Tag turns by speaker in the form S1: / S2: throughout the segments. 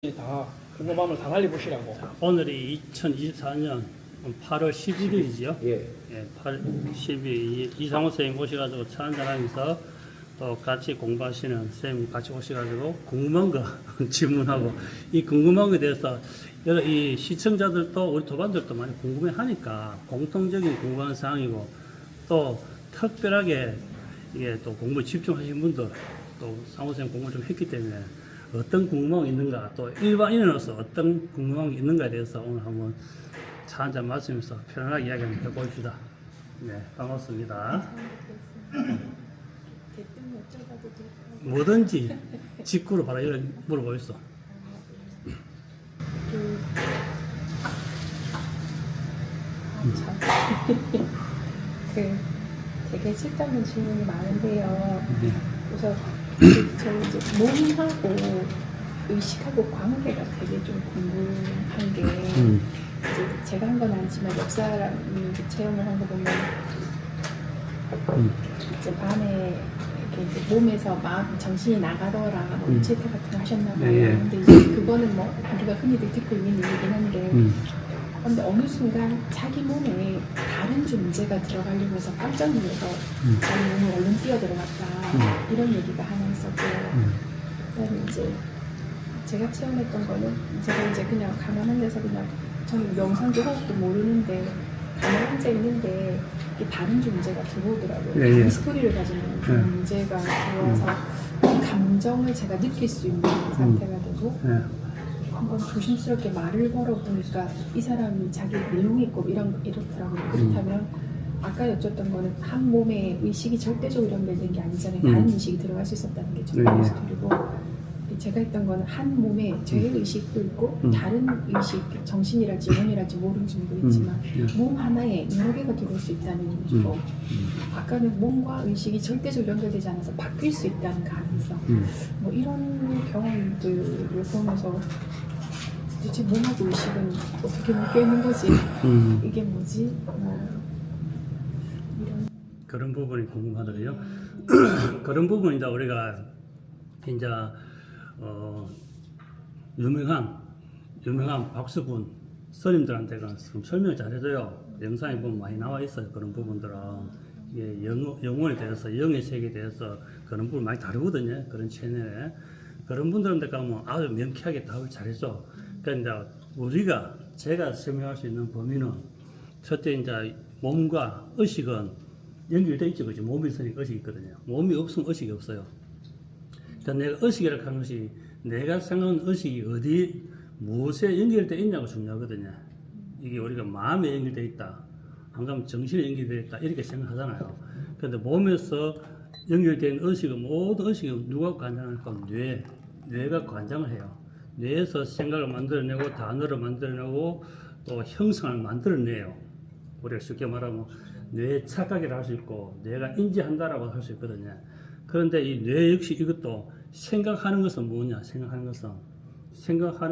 S1: 다 궁금함을 다 달리보시라고.
S2: 오늘이 2024년 8월 11일이지요.
S1: 예.
S2: 8월 12일 이상호 선생님 오셔가지고 차 한잔하면서 또 같이 공부하시는 선생님 같이 오셔가지고 궁금한 거 질문하고 이 궁금한 거에 대해서 여러 이 시청자들도 우리 도반들도 많이 궁금해 하니까 공통적인 궁금한 사항이고 또 특별하게 이게 또 공부에 집중하신 분들 또 상호 선생님 공부를 좀 했기 때문에 어떤 궁금한 게 있는가, 또 일반인으로서 어떤 궁금한 게 있는가에 대해서 오늘 한번 차 한잔 마시면서 편안하게 이야기 한번 해봅시다. 네, 반갑습니다.
S3: 대뜸 여쭤봐도 될까요?
S2: 뭐든지 직구로 바로 이런 물어보겠어.
S3: 되게 쓸데없는 질문이 많은데요.
S2: 네.
S3: 우선 저희 이제 몸하고 의식하고 관계가 되게 좀 궁금한 게 이제 제가 한 건 아니지만 역사라는 체험을 한 거 보면 이제 밤에 이렇게 이제 몸에서 마음 정신이 나가더라 뭐 유체태 같은 거 하셨나 봐요.
S2: 네.
S3: 근데 이제 그거는 뭐 우리가 흔히들 듣고 있는 얘기긴 한데 근데 어느 순간 자기 몸에 다른 존재가 들어가려고 해서 깜짝 놀라서 자기 몸을 얼른 뛰어들어갔다 이런 얘기가 하나 있었고요. 그다음에 이제 제가 체험했던 거는 제가 이제 그냥 가만한 데서 그냥 저는 명상도 호흡도 모르는데 가만히 앉아 있는데 이게 다른 존재가 들어오더라고요.
S2: 예, 예.
S3: 다른 스토리를 가지는 존재가 들어와서 그 감정을 제가 느낄 수 있는 상태가 되고
S2: 네.
S3: 한번 조심스럽게 말을 걸어보니까 이 사람이 자기 내용이 있고 이렇더라고요. 그렇다면 아까 여쭸던 거는 한 몸에 의식이 절대적으로 연결된 게 아니잖아요. 다른 의식이 들어갈 수 있었다는 게 첫 번째 스토리고 제가 했던 거는 한 몸에 죄의 의식도 있고 다른 의식, 정신이랄지 몸이랄지 모르는 점도 있지만 몸 하나에 여러 개가 들어올 수 있다는 거. 아까는 몸과 의식이 절대적으로 연결되지 않아서 바뀔 수 있다는 가능성. 뭐 이런 경험들을 보면서 도대체 몸하고 의식은 어떻게 묶여 있는 거지? 이게 뭐지? 이런
S2: 그런 부분이 궁금하더라고요. 그런 부분 이제 우리가 이제 유명한 박수분 스님들한테가 설명을 잘해줘요. 영상에 보면 많이 나와 있어요. 그런 부분들은 이게 영혼에 대해서 영의 세계에 대해서 그런 부분 많이 다루거든요. 그런 채널에 그런 분들한테 가면 아주 명쾌하게 답을 잘해줘. 그러니까 이제 제가 설명할 수 있는 범위는 첫째 이제 몸과 의식은 연결돼 있죠. 그죠? 몸이 있으니까 의식이 있거든요. 몸이 없으면 의식이 없어요. 그러니까 내가 의식이라고 하는 것이 내가 생각하는 의식이 어디 무엇에 연결되어 있냐고 중요하거든요. 이게 우리가 마음에 연결되어 있다, 안 그러면 정신에 연결되어 있다 이렇게 생각하잖아요. 그런데 몸에서 연결된 의식은 모든 의식은 누가 관장할까? 뇌가 관장을 해요. 뇌에서 생각을 만들어내고 단어를 만들어내고 또 형상을 만들어내요. 우리가 쉽게 말하면 뇌 착각이라 할 수 있고 뇌가 인지한다라고 할 수 있거든요. 그런데 이 뇌 역시 이것도 생각하는 것은 뭐냐? 생각하는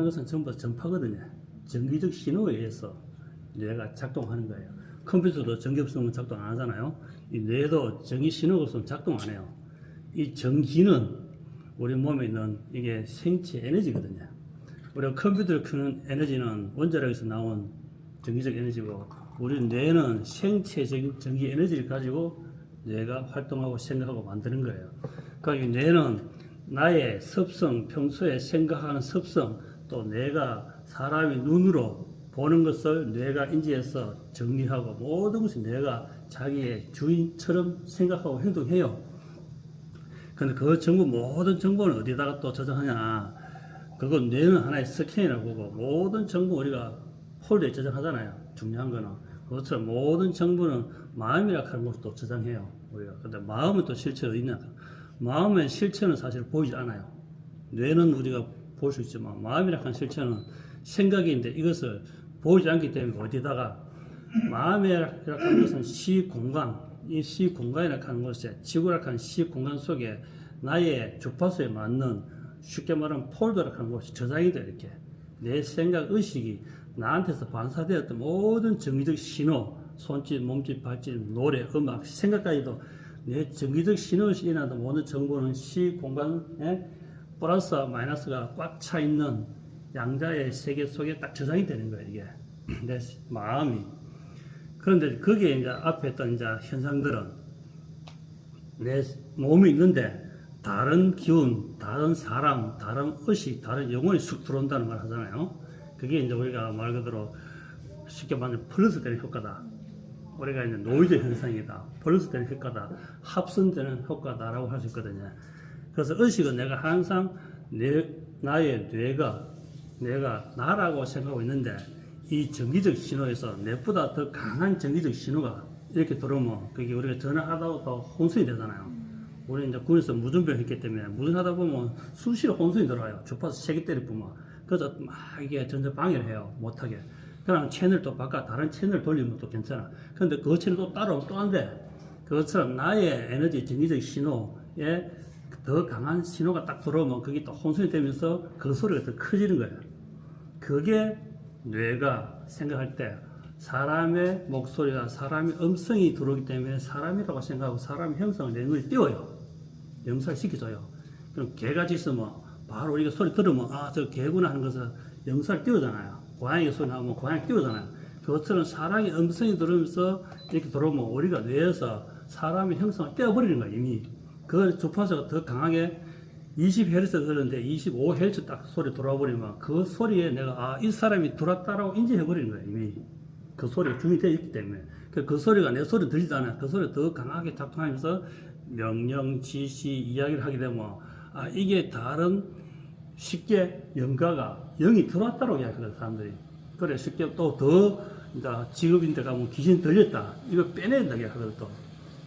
S2: 것은 전부 다 전파거든요. 전기적 신호에 의해서 뇌가 작동하는 거예요. 컴퓨터도 전기 없으면 작동 안 하잖아요. 이 뇌도 전기 신호가 없으면 작동 안 해요. 이 전기는 우리 몸에 있는 이게 생체 에너지거든요. 우리가 컴퓨터를 켜는 에너지는 원자력에서 나온 전기적 에너지고 우리 뇌는 생체적인 전기 에너지를 가지고 뇌가 활동하고 생각하고 만드는 거예요. 그러니까 이 뇌는 나의 습성, 평소에 생각하는 습성, 또 내가 사람이 눈으로 보는 것을 뇌가 인지해서 정리하고 모든 것이 뇌가 자기의 주인처럼 생각하고 행동해요. 그런데 그 정보, 모든 정보는 어디다가 또 저장하냐? 그건 뇌는 하나의 스캔이라고 보고 모든 정보 우리가 폴더에 저장하잖아요. 중요한 거는. 그것처럼 모든 정보는 마음이라고 하는 것도 저장해요. 우리가. 근데 마음은 또 실체가 있냐? 마음의 실체는 사실 보이지 않아요. 뇌는 우리가 볼 수 있지만 마음이라고 하는 실체는 생각인데 이것을 보이지 않기 때문에 어디다가 마음이라고 하는 것은 시공간, 이 시공간이라고 하는 것에 지구라고 하는 시공간 속에 나의 주파수에 맞는 쉽게 말하면 폴더라고 하는 것이 저장이 돼 이렇게. 내 생각, 의식이 나한테서 반사되었던 모든 정기적 신호, 손짓, 몸짓, 발짓, 노래, 음악, 생각까지도 내 정기적 신호를 일어나는 모든 정보는 시 공간에 플러스와 마이너스가 꽉 차 있는 양자의 세계 속에 딱 저장이 되는 거예요, 이게. 내 마음이. 그런데 거기에 이제 앞에 했던 이제 현상들은 내 몸이 있는데 다른 기운, 다른 사람, 다른 의식, 다른 영혼이 쑥 들어온다는 걸 하잖아요. 그게 이제 우리가 말 그대로 쉽게 말하면 플러스 되는 효과다. 우리가 이제 노이즈 현상이다. 플러스 되는 효과다. 합선되는 효과다라고 할 수 있거든요. 그래서 의식은 내가 항상 나의 뇌가 내가 나라고 생각하고 있는데 이 전기적 신호에서 내보다 더 강한 전기적 신호가 이렇게 들어오면 그게 우리가 전화하다가 더 혼선이 되잖아요. 우리 이제 군에서 무전병 했기 때문에 무전하다 보면 수시로 혼선이 들어와요. 주파수 세게 때리면. 그래서 막 이게 전자 방해를 해요. 못하게. 그냥 채널 또 바꿔 다른 채널 돌리면 또 괜찮아. 그런데 그 채널 또 따라오면 또 안 돼. 그것처럼 나의 에너지 전기적 신호에 더 강한 신호가 딱 들어오면 그게 또 혼선이 되면서 그 소리가 더 커지는 거예요. 그게 뇌가 생각할 때 사람의 목소리와 사람의 음성이 들어오기 때문에 사람이라고 생각하고 사람의 형상을 내 눈에 띄워요. 영살시켜줘요. 그럼 개같이 있으면 바로 우리가 소리 들으면 아, 저 개구나 하는 것을 영살 띄우잖아요. 고양이 소리 나오면 고양이 띄우잖아요. 그것처럼 사람의 음성이 들으면서 이렇게 들어오면 우리가 뇌에서 사람의 형상을 떼어버리는 거예요, 이미. 그 주파수가 더 강하게 20Hz 들었는데 25Hz 딱 소리 들어와 버리면 그 소리에 내가 아, 이 사람이 들어왔다라고 인지해 버리는 거예요, 이미. 그 소리가 준비되어 있기 때문에. 그 소리가 내 소리 들리지 않아요. 그 소리가 더 강하게 작동하면서 명령, 지시, 이야기를 하게 되면 아, 이게 다른 쉽게 영가가 영이 들어왔다고 이야기하거든, 사람들이. 그래, 쉽게 또 더 이제 직업인데 가면 귀신 들렸다. 이걸 빼내야 된다고 이야기하거든, 또.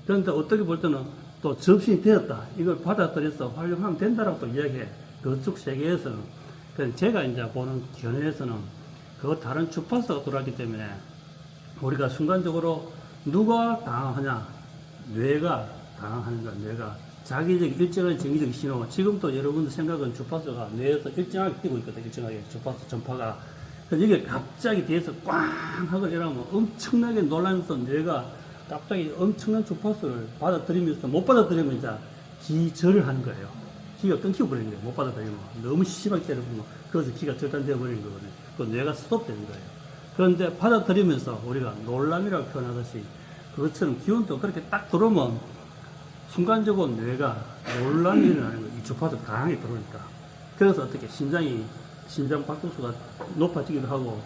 S2: 그런데 어떻게 볼 때는 또 접신이 되었다. 이걸 받아들여서 활용하면 된다라고 또 이야기해. 그쪽 세계에서는. 그래서 제가 이제 보는 견해에서는 그 다른 주파수가 들어왔기 때문에 우리가 순간적으로 누가 당황하냐? 뇌가 당황하는 거야, 뇌가. 자기적 일정한 정기적 신호. 지금도 여러분들 생각은 주파수가 뇌에서 일정하게 뛰고 있거든, 일정하게. 주파수 전파가. 그래서 이게 갑자기 뒤에서 꽝 하고 이러면 엄청나게 놀라면서 뇌가 갑자기 엄청난 주파수를 받아들이면서 못 받아들이면 이제 기절을 하는 거예요. 기가 끊기고 버리는 거예요. 못 받아들이면. 너무 심하게 때려보면 그래서 기가 절단되어 버리는 거거든요. 그 뇌가 스톱되는 거예요. 그런데 받아들이면서 우리가 놀람이라고 표현하듯이 그것처럼 기운도 그렇게 딱 들어오면 순간적으로 뇌가 놀람이 일어나는 거예요. 이 주파수 강하게 들어오니까. 그래서 어떻게 심장 박동수가 높아지기도 하고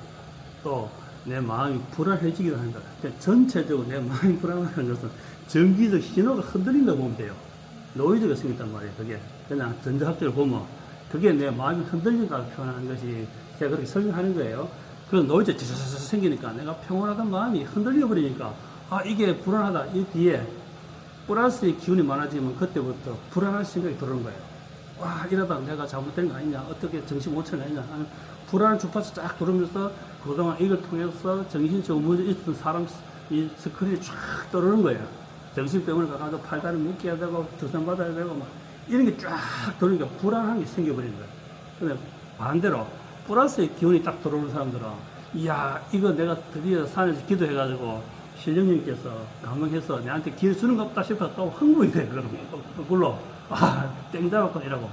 S2: 또 내 마음이 불안해지기도 하는 거야. 그러니까 전체적으로 내 마음이 불안하는 것은 전기적 신호가 흔들린다고 보면 돼요. 노이즈가 생겼단 말이에요. 그게 그냥 전자학적으로 보면 그게 내 마음이 흔들린다고 표현하는 것이 제가 그렇게 설명하는 거예요. 그런 노이즈가 찌르르 생기니까 내가 평온하던 마음이 흔들려 버리니까 아, 이게 불안하다. 이 뒤에 플러스의 기운이 많아지면 그때부터 불안한 생각이 들어오는 거예요. 와, 이러다 내가 잘못된 거 아니냐, 어떻게 정신 못 차리냐, 아니냐, 불안한 주파수 쫙 들어오면서 그동안 이걸 통해서 정신적으로 문제 있었던 사람 이 스크린이 쫙 떠오르는 거예요. 정신병원에 가서 팔다리 묶여야 되고 주사 받아야 되고 막 이런 게 쫙 들어오니까 불안한 게 생겨버리는 거예요. 근데 반대로 플러스의 기운이 딱 들어오는 사람들은 이야, 이거 내가 드디어 산에서 기도해가지고 신령님께서 감동해서 내한테 기회 주는 것 없다 싶어서 또 흥분이 돼. 그걸로 아, 땡 잡았고 이러고.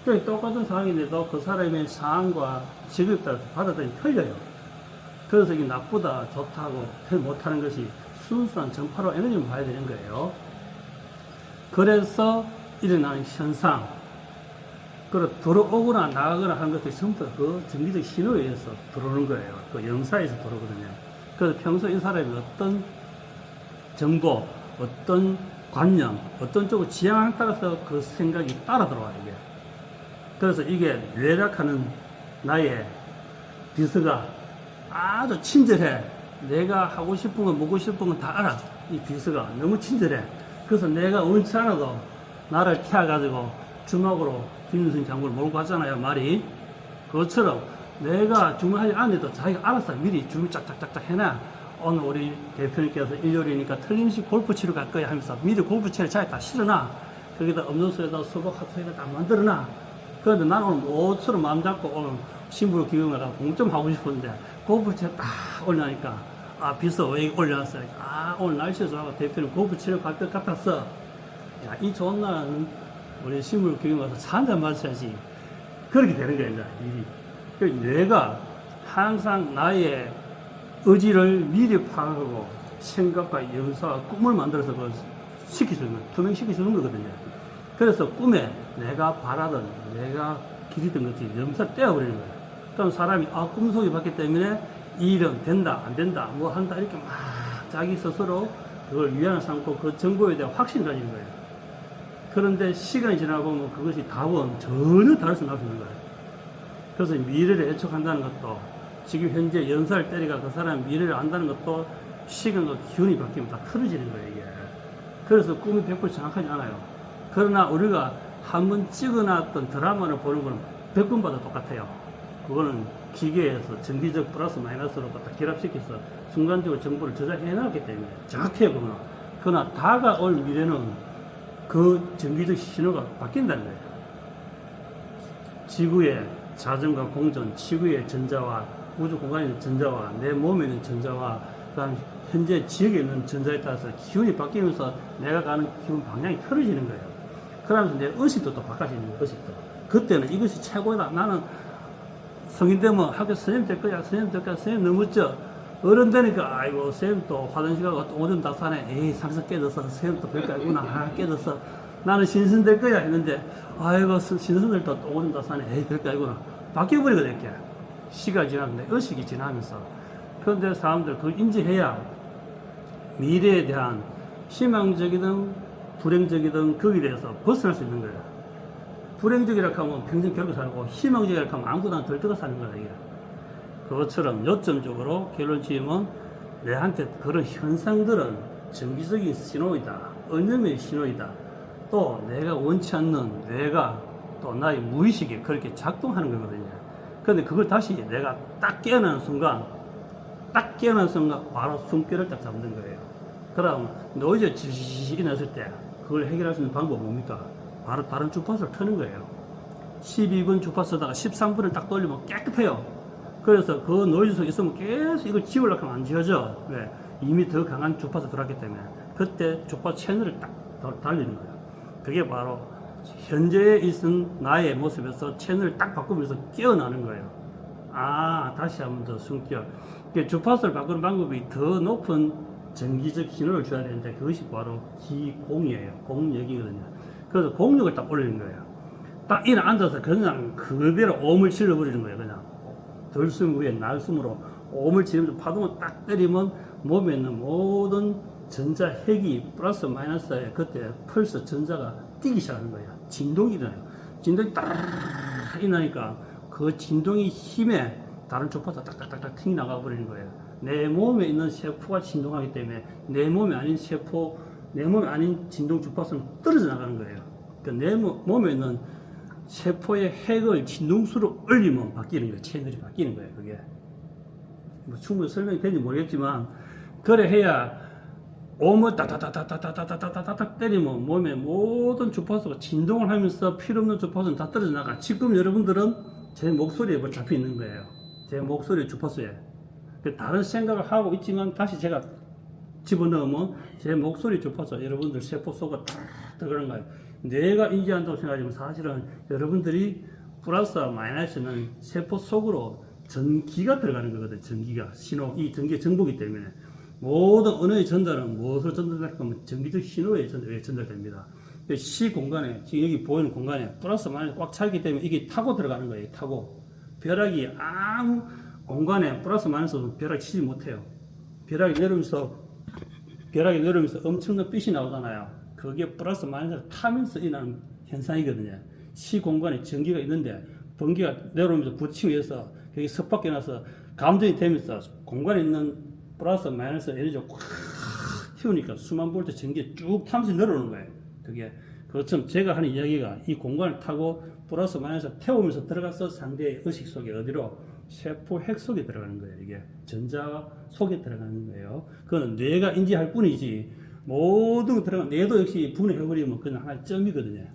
S2: 그러니까 똑같은 상황인데도 그 사람의 상황과 직업에 따라서 받아들이면 틀려요. 그래서 이게 나쁘다, 좋다고 표현 못하는 것이 순수한 전파로 에너지를 봐야 되는 거예요. 그래서 일어나는 현상, 그리고 들어오거나 나가거나 하는 것들이 전부 다 그 전기적 신호에 의해서 들어오는 거예요. 그 영사에서 들어오거든요. 그래서 평소 이 사람이 어떤 정보, 어떤 관념, 어떤 쪽을 지향에 따라서 그 생각이 따라 들어와요, 이게. 그래서 이게 뇌락하는 나의 비서가 아주 친절해. 내가 하고 싶은 거, 먹고 싶은 건 다 알아. 이 비서가 너무 친절해. 그래서 내가 원치 않아도 나를 태워가지고 주막으로 김윤선 장군을 몰고 갔잖아요, 말이. 그것처럼 내가 주문하지 않아도 자기가 알아서 미리 준비 짝짝짝짝 해놔. 오늘 우리 대표님께서 일요일이니까 틀림없이 골프 치러 갈 거야 하면서 미리 골프채를 자기 다 실어놔. 거기다 음료수에다 수박 하트에다 딱 만들어놔. 그런데 나는 오늘 모처럼 마음 잡고 오늘 신부를 기금을 가서 공점하고 싶었는데 골프채 딱 올려놓으니까 아, 비서 왜 올려놨어요? 아, 오늘 날씨 좋아서 대표님 골프 치러 갈 것 같았어. 야, 이 좋은 날은 우리 신부를 기금 가서 차 한잔 마셔야지. 그렇게 되는 거야, 이제 일이. 그 뇌가 항상 나의 의지를 미리 파악하고 생각과 연사와 꿈을 만들어서 그걸 시켜주는 거예요. 투명시켜주는 거거든요. 그래서 꿈에 내가 바라던, 내가 기리던 것이 염사를 떼어버리는 거예요. 그럼 사람이 꿈속에 봤기 때문에 이 일은 된다, 안 된다, 뭐 한다 이렇게 막 자기 스스로 그걸 위안을 삼고 그 정보에 대한 확신을 가지는 거예요. 그런데 시간이 지나고 보면 그것이 답은 전혀 다를 수 있는 거예요. 그래서 미래를 예측한다는 것도 지금 현재 연사를 때리가 그 사람의 미래를 안다는 것도 시간과 기운이 바뀌면 다 틀어지는 거예요, 이게. 그래서 꿈이 100% 정확하지 않아요. 그러나 우리가 한번 찍어놨던 드라마를 보는 거는 100번마다 똑같아요. 그거는 기계에서 전기적 플러스 마이너스로 갖다 결합시켜서 순간적으로 정보를 저장해 놨기 때문에 정확해요, 그거는. 그러나 다가올 미래는 그 전기적 신호가 바뀐다는 거예요. 지구의 자전과 공전, 지구의 전자와 우주 공간에 있는 전자와 내 몸에 있는 전자와 그다음 현재 지역에 있는 전자에 따라서 기운이 바뀌면서 내가 가는 기운 방향이 틀어지는 거예요. 그러면서 내 의식도 또 바꿔지는 거예요. 의식도. 그때는 이것이 최고다. 나는 성인 되면 학교 선생님 될 거야. 선생님 될 거야. 선생님 너무 멋져. 어른 되니까 아이고 선생님 또 화장실 가고 또 오줌 다 싸네. 에이 상상 깨져서 선생님 또 별거 아니구나. 깨져서 나는 신선 될 거야 했는데 아이고 신선들 또 오줌 다 싸네. 에이 별거 아니구나. 바뀌어버리거든 이렇게. 시간이 지나는데 의식이 지나면서. 그런데 사람들 그걸 인지해야 미래에 대한 희망적이든 불행적이든 거기에 대해서 벗어날 수 있는 거예요. 불행적이라고 하면 평생 결국 살고 희망적이라고 하면 아무거나 들떠가 사는 거예요. 이게. 그것처럼 요점적으로 결론 지으면 내한테 그런 현상들은 정기적인 신호이다. 언념의 신호이다. 또 내가 원치 않는 뇌가 또 나의 무의식이 그렇게 작동하는 거거든요. 그런데 그걸 다시 내가 딱 깨어나는 순간 바로 숨결을 딱 잡는 거예요. 그럼 노이즈 지지지 났을 때 그걸 해결할 수 있는 방법은 뭡니까? 바로 다른 주파수를 트는 거예요. 12분 주파수다가 13분을 딱 돌리면 깨끗해요. 그래서 그 노이즈 속에 있으면 계속 이걸 지우려고 하면 안 지워져. 왜? 이미 더 강한 주파수 들어왔기 때문에. 그때 주파수 채널을 딱 달리는 거예요. 그게 바로 현재에 있는 나의 모습에서 채널을 딱 바꾸면서 깨어나는 거예요. 다시 한번 더 숨겨. 주파수를 바꾸는 방법이 더 높은 전기적 신호를 줘야 되는데 그것이 바로 기공이에요. 공력이거든요. 그래서 공력을 딱 올리는 거예요. 딱 일어나 앉아서 그냥 그대로 오음을 질러버리는 거예요. 그냥 들숨 위에 날숨으로 오음을 지르면서 파동을 딱 때리면 몸에 있는 모든 전자 핵이 플러스 마이너스에 그때 펄스 전자가 뛰기 시작하는 거예요. 진동이 일어나요. 진동이 딱 일어나니까 그 진동의 힘에 다른 주파수가 딱딱딱딱 튕겨 나가버리는 거예요. 내 몸에 있는 세포가 진동하기 때문에 내 몸에 아닌 세포, 내 몸에 아닌 진동 주파수는 떨어져 나가는 거예요. 그러니까 내 몸에 있는 세포의 핵을 진동수로 올리면 바뀌는 거예요. 채널이 바뀌는 거예요. 그게 뭐 충분히 설명이 되는지 모르겠지만 그래 해야 오물 따다다다다다다다다닥 때리면 몸의 모든 주파수가 진동을 하면서 필요없는 주파수는 다 떨어져 나가. 지금 여러분들은 제 목소리에 뭐 잡혀 있는 거예요. 제 목소리 주파수에. 다른 생각을 하고 있지만 다시 제가 집어넣으면 제 목소리 주파수 여러분들 세포 속에 탁 들어가는 거예요. 뇌가 인지한다고 생각하지만 사실은 여러분들이 플러스와 마이너스는 세포 속으로 전기가 들어가는 거거든요. 전기가 신호, 이 전기의 정보기 때문에 모든 언어의 전달은 무엇으로 전달될 거면 전기적 신호에 전달됩니다. 시 공간에 지금 여기 보이는 공간에 플러스 마이너스 꽉 차있기 때문에 이게 타고 들어가는 거예요. 타고 벼락이 아무 공간에 플러스 마이너스 벼락 치지 못해요. 벼락이 내려오면서 엄청난 빛이 나오잖아요. 그게 플러스 마이너스를 타면서 일어나는 현상이거든요. 시 공간에 전기가 있는데 번개가 내려오면서 부딪히면서 여기 섭박해 놔서 감전이 되면서 공간에 있는 플러스 마이너스 에너지가 꽉 튀우니까 수만 볼트 전기가 쭉 타면서 내려오는 거예요. 그게 그것처럼 제가 하는 이야기가 이 공간을 타고 플러스 마이너스 태우면서 들어가서 상대의 의식 속에 어디로 세포 핵 속에 들어가는 거예요. 이게 전자 속에 들어가는 거예요. 그건 뇌가 인지할 뿐이지 모든 거 들어가. 뇌도 역시 분해해버리면 그냥 하나의 점이거든요.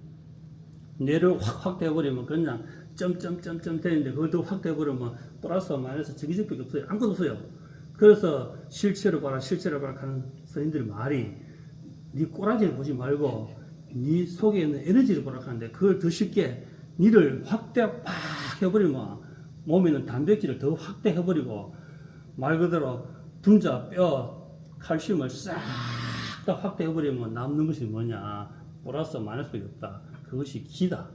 S2: 뇌를 확 떼버리면 그냥 점점점점 되는데 그것도 확 떼버리면 플러스 마이너스 전기적밖에 없어요. 아무것도 없어요. 그래서 실체로 봐라 하는 선생님들 말이 네 꼬라지를 보지 말고 네 속에 있는 에너지를 보라 하는데 그걸 더 쉽게 니를 확대 팍 해버리면 몸에 있는 단백질을 더 확대해버리고 말 그대로 분자, 뼈, 칼슘을 싹 다 확대해버리면 남는 것이 뭐냐? 플러스 마이너스밖에 없다. 그것이 기다.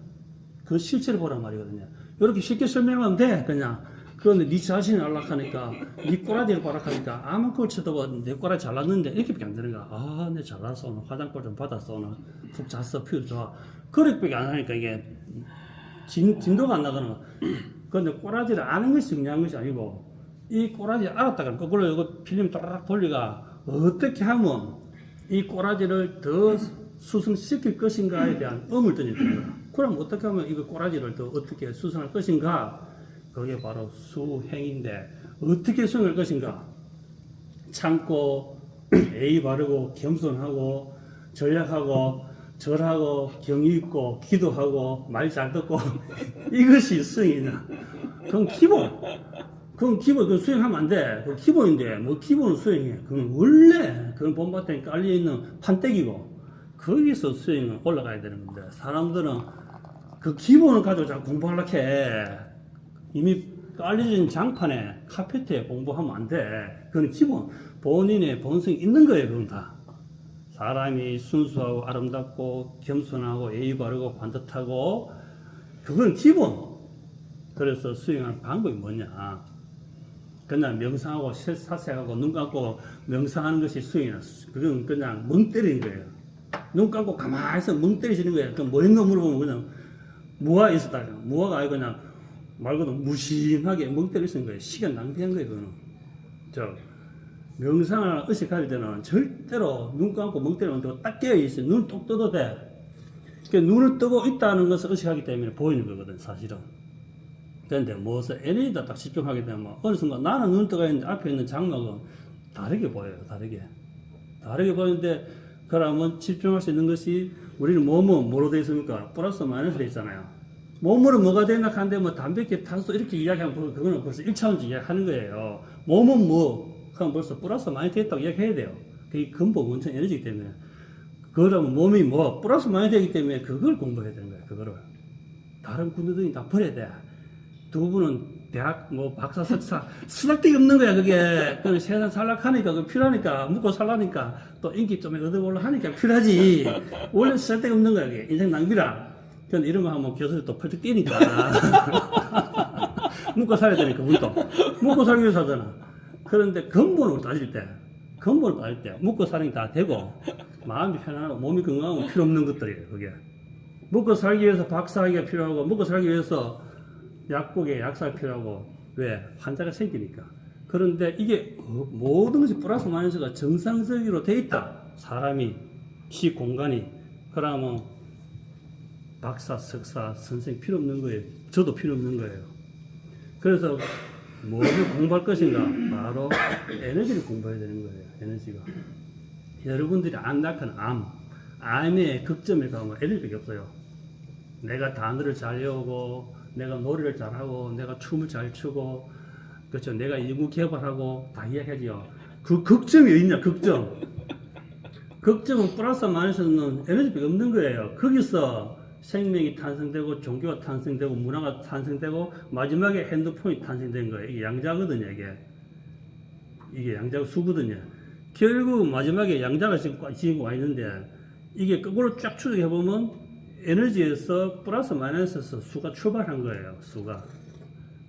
S2: 그 실체를 보란 말이거든요. 이렇게 쉽게 설명하면 돼, 그냥. 그런데 네 자신이 안락하니까, 네 꼬라지를 바락하니까, 아무 걸 쳐도 내 꼬라지 잘났는데, 이렇게밖에 안 되는 거야. 아, 내 잘났어. 오늘 화장볼 좀 받았어. 오늘 푹 잤어. 피부 좋아. 그렇게밖에 안 하니까 이게 진도가 안 나가는 거야. 그런데 꼬라지를 아는 것이 중요한 것이 아니고, 이 꼬라지를 알았다가 거꾸로 이거 필름 따라락 돌리가 어떻게 하면 이 꼬라지를 더 수승시킬 것인가에 대한 의문을 던지는 거야. 그럼 어떻게 하면 이거 꼬라지를 더 어떻게 수승할 것인가? 그게 바로 수행인데 어떻게 수행할 것인가? 참고 예의 바르고 겸손하고 전략하고 절하고 경의 있고 기도하고 말 잘 듣고 이것이 수행이냐? 그건 기본. 그건 기본, 그 수행하면 안 돼. 그 기본인데, 뭐 기본은 수행해. 그건 원래, 그건 본바탕에 깔려있는 판때기고, 거기서 수행은 올라가야 되는 건데, 사람들은 그 기본을 가지고 자꾸 공부하려고 해. 이미 깔려진 장판에, 카페트에 공부하면 안 돼. 그건 기본, 본인의 본성이 있는 거예요, 그건 다. 사람이 순수하고 아름답고, 겸손하고, 예의 바르고, 반듯하고, 그건 기본. 그래서 수행하는 방법이 뭐냐. 그냥 명상하고 사색하고 눈 감고 명상하는 것이 수행이라. 그건 그냥 멍 때리는 거예요. 눈 감고 가만히 있으면 멍 때리시는 거예요. 그럼 뭐 했노 물어보면 그냥 무화 있었다. 무화가 아니고 그냥 말 그대로 무심하게 멍 때리시는 거예요. 시간 낭비한 거예요. 그거는. 명상을 의식할 때는 절대로 눈 감고 멍 때리면 딱 깨어있어요. 눈을 똑 떠도 돼. 그러니까 눈을 뜨고 있다는 것을 의식하기 때문에 보이는 거거든, 사실은. 그런데 무엇을 에너지다 딱 집중하게 되면 어느 순간 나는 눈 뜨고 있는데 앞에 있는 장막은 다르게 보여요. 다르게 보이는데 그러면 집중할 수 있는 것이 우리는 몸은 뭐로 되어 있습니까? 플러스 마이너스 되어 있잖아요. 몸으로 뭐가 되나 하는데 뭐 단백질, 탄소 이렇게 이야기하면 그거는 벌써 1차원적 이야기하는 거예요. 몸은 뭐? 그럼 벌써 플러스 마이너스 되어 있다고 이야기해야 돼요. 그게 근본 원천 에너지이기 때문에. 그러면 몸이 뭐? 플러스 마이너스 되기 때문에 그걸 공부해야 되는 거예요. 그거를. 다른 군대들이 다 버려야 돼. 두 분은 대학 뭐 박사 석사 쓰잘데기 없는 거야 그게. 그건 세상 살락하니까 그 필요하니까 묵고 살라니까 또 인기 좀 얻어보려 하니까 필요하지. 원래 쓰잘데기 없는 거야 그게. 인생 낭비라. 그런데 이런 거 하면 교수들 또 펄쩍 뛰니까 묵고 살아야 되니까 그분도 묵고 살기 위해서 하잖아. 그런데 근본으로 따질 때 묵고 사는 게 다 되고 마음이 편안하고 몸이 건강하고 필요 없는 것들이에요 그게. 묵고 살기 위해서 박사하기가 필요하고 묵고 살기 위해서 약국에 약사가 필요하고. 왜? 환자가 생기니까. 그런데 이게 모든 것이 플러스 마이너스가 정상적으로 돼 있다. 사람이, 시 공간이. 그러면 박사, 석사, 선생 필요 없는 거예요. 저도 필요 없는 거예요. 그래서 무엇을 공부할 것인가? 바로 에너지를 공부해야 되는 거예요. 에너지가. 여러분들이 안락한 암의 극점에 가면 에너지밖에 없어요. 내가 단어를 잘 외우고 내가 노래를 잘하고 내가 춤을 잘 추고 그렇죠. 내가 연구 개발하고 다 이야기하지요. 그 극점이 어딨냐? 극점은 플러스 마이너스는 에너지밖에 없는 거예요. 거기서 생명이 탄생되고 종교가 탄생되고 문화가 탄생되고 마지막에 핸드폰이 탄생된 거예요. 이게 양자거든요. 이게 양자 수거든요. 결국 마지막에 양자가 지금 와 있는데 이게 거꾸로 쫙 추적해 보면 에너지에서 플러스 마이너스에서 수가 출발한 거예요. 수가.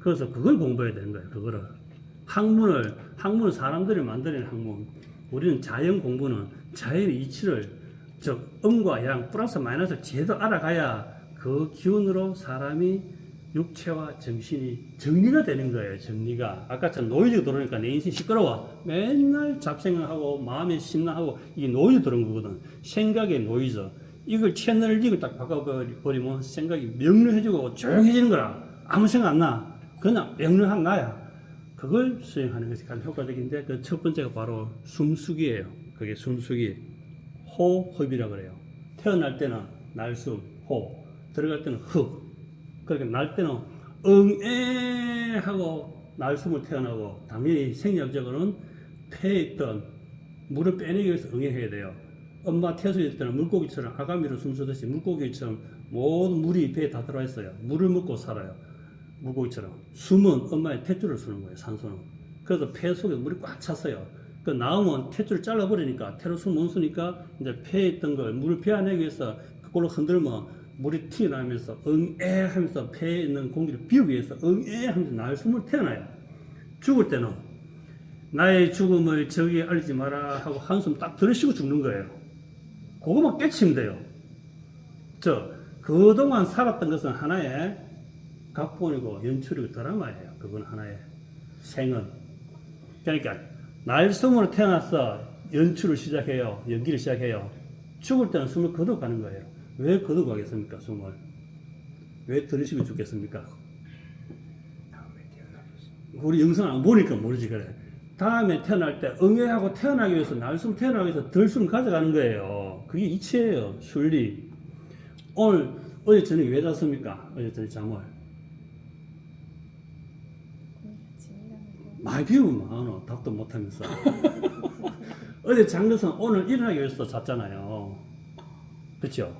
S2: 그래서 그걸 공부해야 되는 거예요. 그거를. 학문은 사람들이 만드는 학문. 우리는 자연 공부는 자연의 이치를 즉 음과 양 플러스 마이너스를 제대로 알아가야 그 기운으로 사람이 육체와 정신이 정리가 되는 거예요. 정리가. 아까처럼 노이즈가 들어오니까 내 인생 시끄러워. 맨날 잡생각하고 마음에 심란하고 이게 노이즈 들어온 거거든. 생각의 노이즈. 이걸 채널을 딱 바꿔버리면 생각이 명료해지고 조용해지는 거라. 아무 생각 안 나. 그냥 명료한 나야. 그걸 수행하는 것이 가장 효과적인데 그 첫 번째가 바로 숨쉬기예요. 그게 숨쉬기. 호흡이라고 그래요. 태어날 때는 날숨, 호. 들어갈 때는 흡. 그렇게 날 때는 응애 하고 날숨을 태어나고 당연히 생리학적으로는 폐에 있던 물을 빼내기 위해서 응애해야 돼요. 엄마 태수일 때는 물고기처럼 아가미로 숨쉬듯이 물고기처럼 모든 물이 배에 다 들어와 있어요. 물을 먹고 살아요. 물고기처럼. 숨은 엄마의 탯줄을 쓰는 거예요, 산소는. 그래서 폐 속에 물이 꽉 찼어요. 그 나오면 탯줄을 잘라버리니까, 폐로 숨 못 쉬니까 이제 폐에 있던 걸 물을 베어내기 위해서 그걸로 흔들면 물이 튀어나오면서 응애 하면서 폐에 있는 공기를 비우기 위해서 응애 하면서 날 숨을 태어나요. 죽을 때는 나의 죽음을 저기에 알리지 마라 하고 한숨 딱 들으시고 죽는 거예요. 그거만 깨치면 돼요. 그동안 살았던 것은 하나의 각본이고 연출이고 드라마예요. 그건 하나의 생은. 그러니까 날숨으로 태어나서 연출을 시작해요. 연기를 시작해요. 죽을 때는 숨을 거둬가는 거예요. 왜 거둬가겠습니까? 숨을. 왜 들으시고 죽겠습니까? 우리 영상 안 보니까 모르지 그래. 다음에 태어날 때 응애하고 태어나기 위해서 날숨 태어나기 위해서 덜숨 가져가는 거예요. 그게 이치예요. 순리. 어제 저녁에 왜 잤습니까? 어제 저녁에 잠을 많이 비우면 많아. 답도 못하면서. 어제 잔 것은 오늘 일어나기 위해서 잤잖아요. 그렇죠?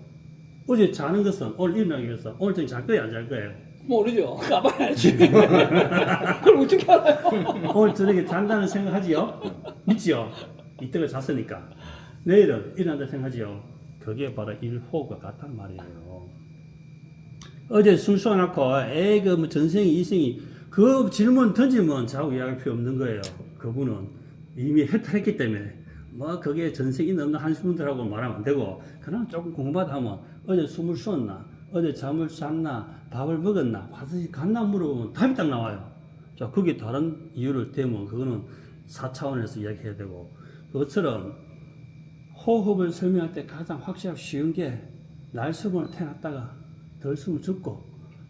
S2: 어제 자는 것은 오늘 일어나기 위해서. 오늘 저녁에 잘 거예요, 안 잘 거예요?
S1: 모르죠. 가봐야지. 그걸 어떻게 알아요?
S2: 오늘 저녁에 잔다는 생각하지요? 믿지요? 이때가 잤으니까. 내일은 일어난다 생각하지요? 그게 바로 일호가 같단 말이에요. 어제 술 쏘아놓고 애가 뭐 전생이 이생이 그 질문 던지면 자고 이야기할 필요 없는 거예요. 그분은 이미 해탈했기 때문에 뭐 그게 전생 있는 없는 한수분들하고 말하면 안 되고 그냥 조금 공부하다 하면 어제 숨을 쉬었나 어제 잠을 잤나 밥을 먹었나 화장실 갔나 물어보면 답이 딱 나와요. 자, 그게 다른 이유를 대면 그거는 4차원에서 이야기해야 되고 그것처럼 호흡을 설명할 때 가장 확실하고 쉬운 게 날숨으로 태어났다가 덜숨을 죽고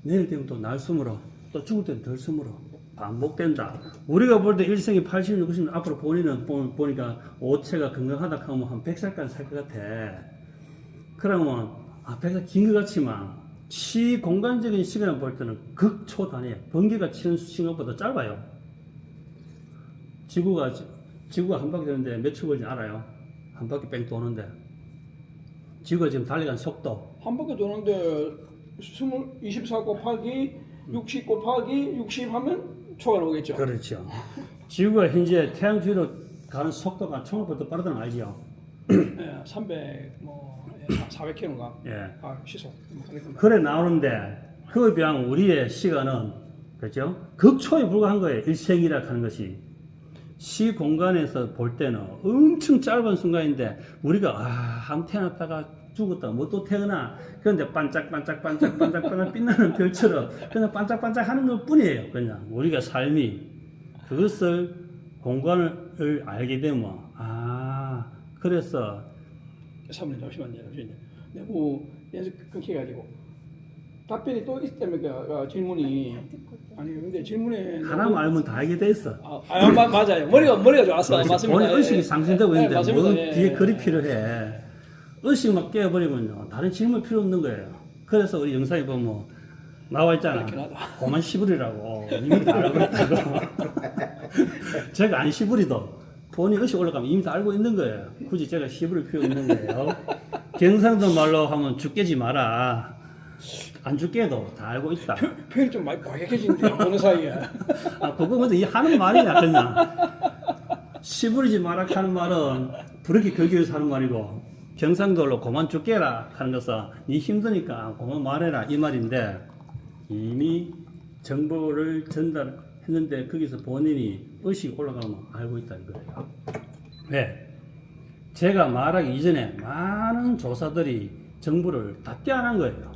S2: 내일 되면 또 날숨으로 또 죽을 때는 덜숨으로 반복된다. 우리가 볼 때 일생이 80년, 90년 앞으로 본인은 보니까 오체가 건강하다 하면 한 100살까지 살 것 같아. 그러면 100살 긴 것 같지만 시공간적인 시간을 볼 때는 극초 단위에 번개가 치는 시간보다 짧아요. 지구가 한 바퀴 도는데 몇 초 걸리는지 알아요? 한 바퀴 뺑 도는데 지구가 지금 달려간 속도
S1: 한 바퀴 도는데 24 곱하기 60 곱하기 60 하면 초가 나오겠죠.
S2: 그렇죠. 지구가 현재 태양 주위로 가는 속도가 총알보다 빠르다는 거 알죠?
S1: 예, 300 400km인가?
S2: 예.
S1: 시속.
S2: 그래 나오는데 그에 비하면 우리의 시간은 그렇죠? 극초에 불과한 거예요. 일생이라 하는 것이 시 공간에서 볼 때는 엄청 짧은 순간인데 우리가 한번 태어났다가 죽었다가 뭐 또 태어나 그런데 반짝반짝 빛나는 별처럼 그냥 반짝반짝 하는 것 뿐이에요. 그냥 우리가 삶이 그것을 공간을 알게 되면 그래서
S1: 사모님 잠시만요. 내부 연습 끊겨가지고 답변이 또 있다면 질문이 아니 근데 질문에
S2: 하나만 알면 다 알게 돼 있어.
S1: 맞아요. 머리가 좋았어. 맞습니다.
S2: 오늘 의식이 상승되고 있는데
S1: 맞습니다.
S2: 뭐 뒤에 글이 필요해. 의식만 깨어버리면요 다른 질문 필요 없는 거예요. 그래서 우리 영상에 보면 나와 있잖아. 고만 시부리라고 이미 다 알고 있다고. 제가 안 시부리도 본인 의식 올라가면 이미 다 알고 있는 거예요. 굳이 제가 시부릴 필요 없는 거예요. 경상도 말로 하면 죽게지 마라. 안 죽게도 다 알고 있다.
S1: 표현이 좀 많이 과격해지는데 보는 사이에.
S2: 그거 먼저 하는 말이야 그냥. 시부리지 마라 하는 말은 부르기 걸기 위해서 하는 말이고 경상도로 고만 죽게라 하는 것은 니 힘드니까 고만 말해라 이 말인데 이미 정보를 전달했는데 거기서 본인이 의식이 올라가면 알고 있다 이거예요. 왜? 제가 말하기 이전에 많은 조사들이 정보를 다 떼어난 거예요.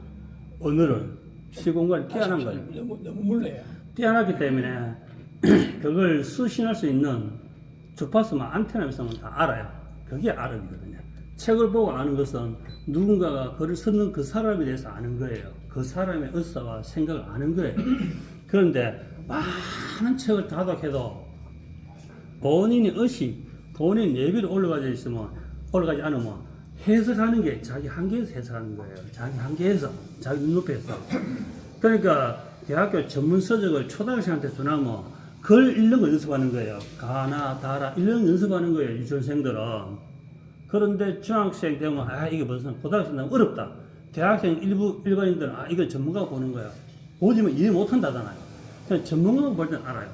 S2: 언어를 시공간을 떼어난 거예요.
S1: 너무 물려요.
S2: 떼어났기 때문에 그걸 수신할 수 있는 주파수만 안테나 위성은 다 알아요. 그게 알음이거든요. 책을 보고 아는 것은 누군가가 글을 쓰는 그 사람에 대해서 아는 거예요. 그 사람의 의사와 생각을 아는 거예요. 그런데 많은 책을 다독해도 본인의 의식, 본인의 내비로 올라가지 않으면 해석하는 게 자기 한계에서 해석하는 거예요. 자기 한계에서, 자기 눈높이에서. 그러니까 대학교 전문 서적을 초등학생한테 주나면 글 읽는 거 연습하는 거예요. 가나, 다라, 이런 연습하는 거예요. 유치원생들은. 그런데 중학생 되면 이게 무슨 고등학생 되면 어렵다. 대학생 일반인들은 이거 전문가가 보는 거야. 보지만 이해 못한다잖아요. 그냥 전문가가 볼 땐 알아요.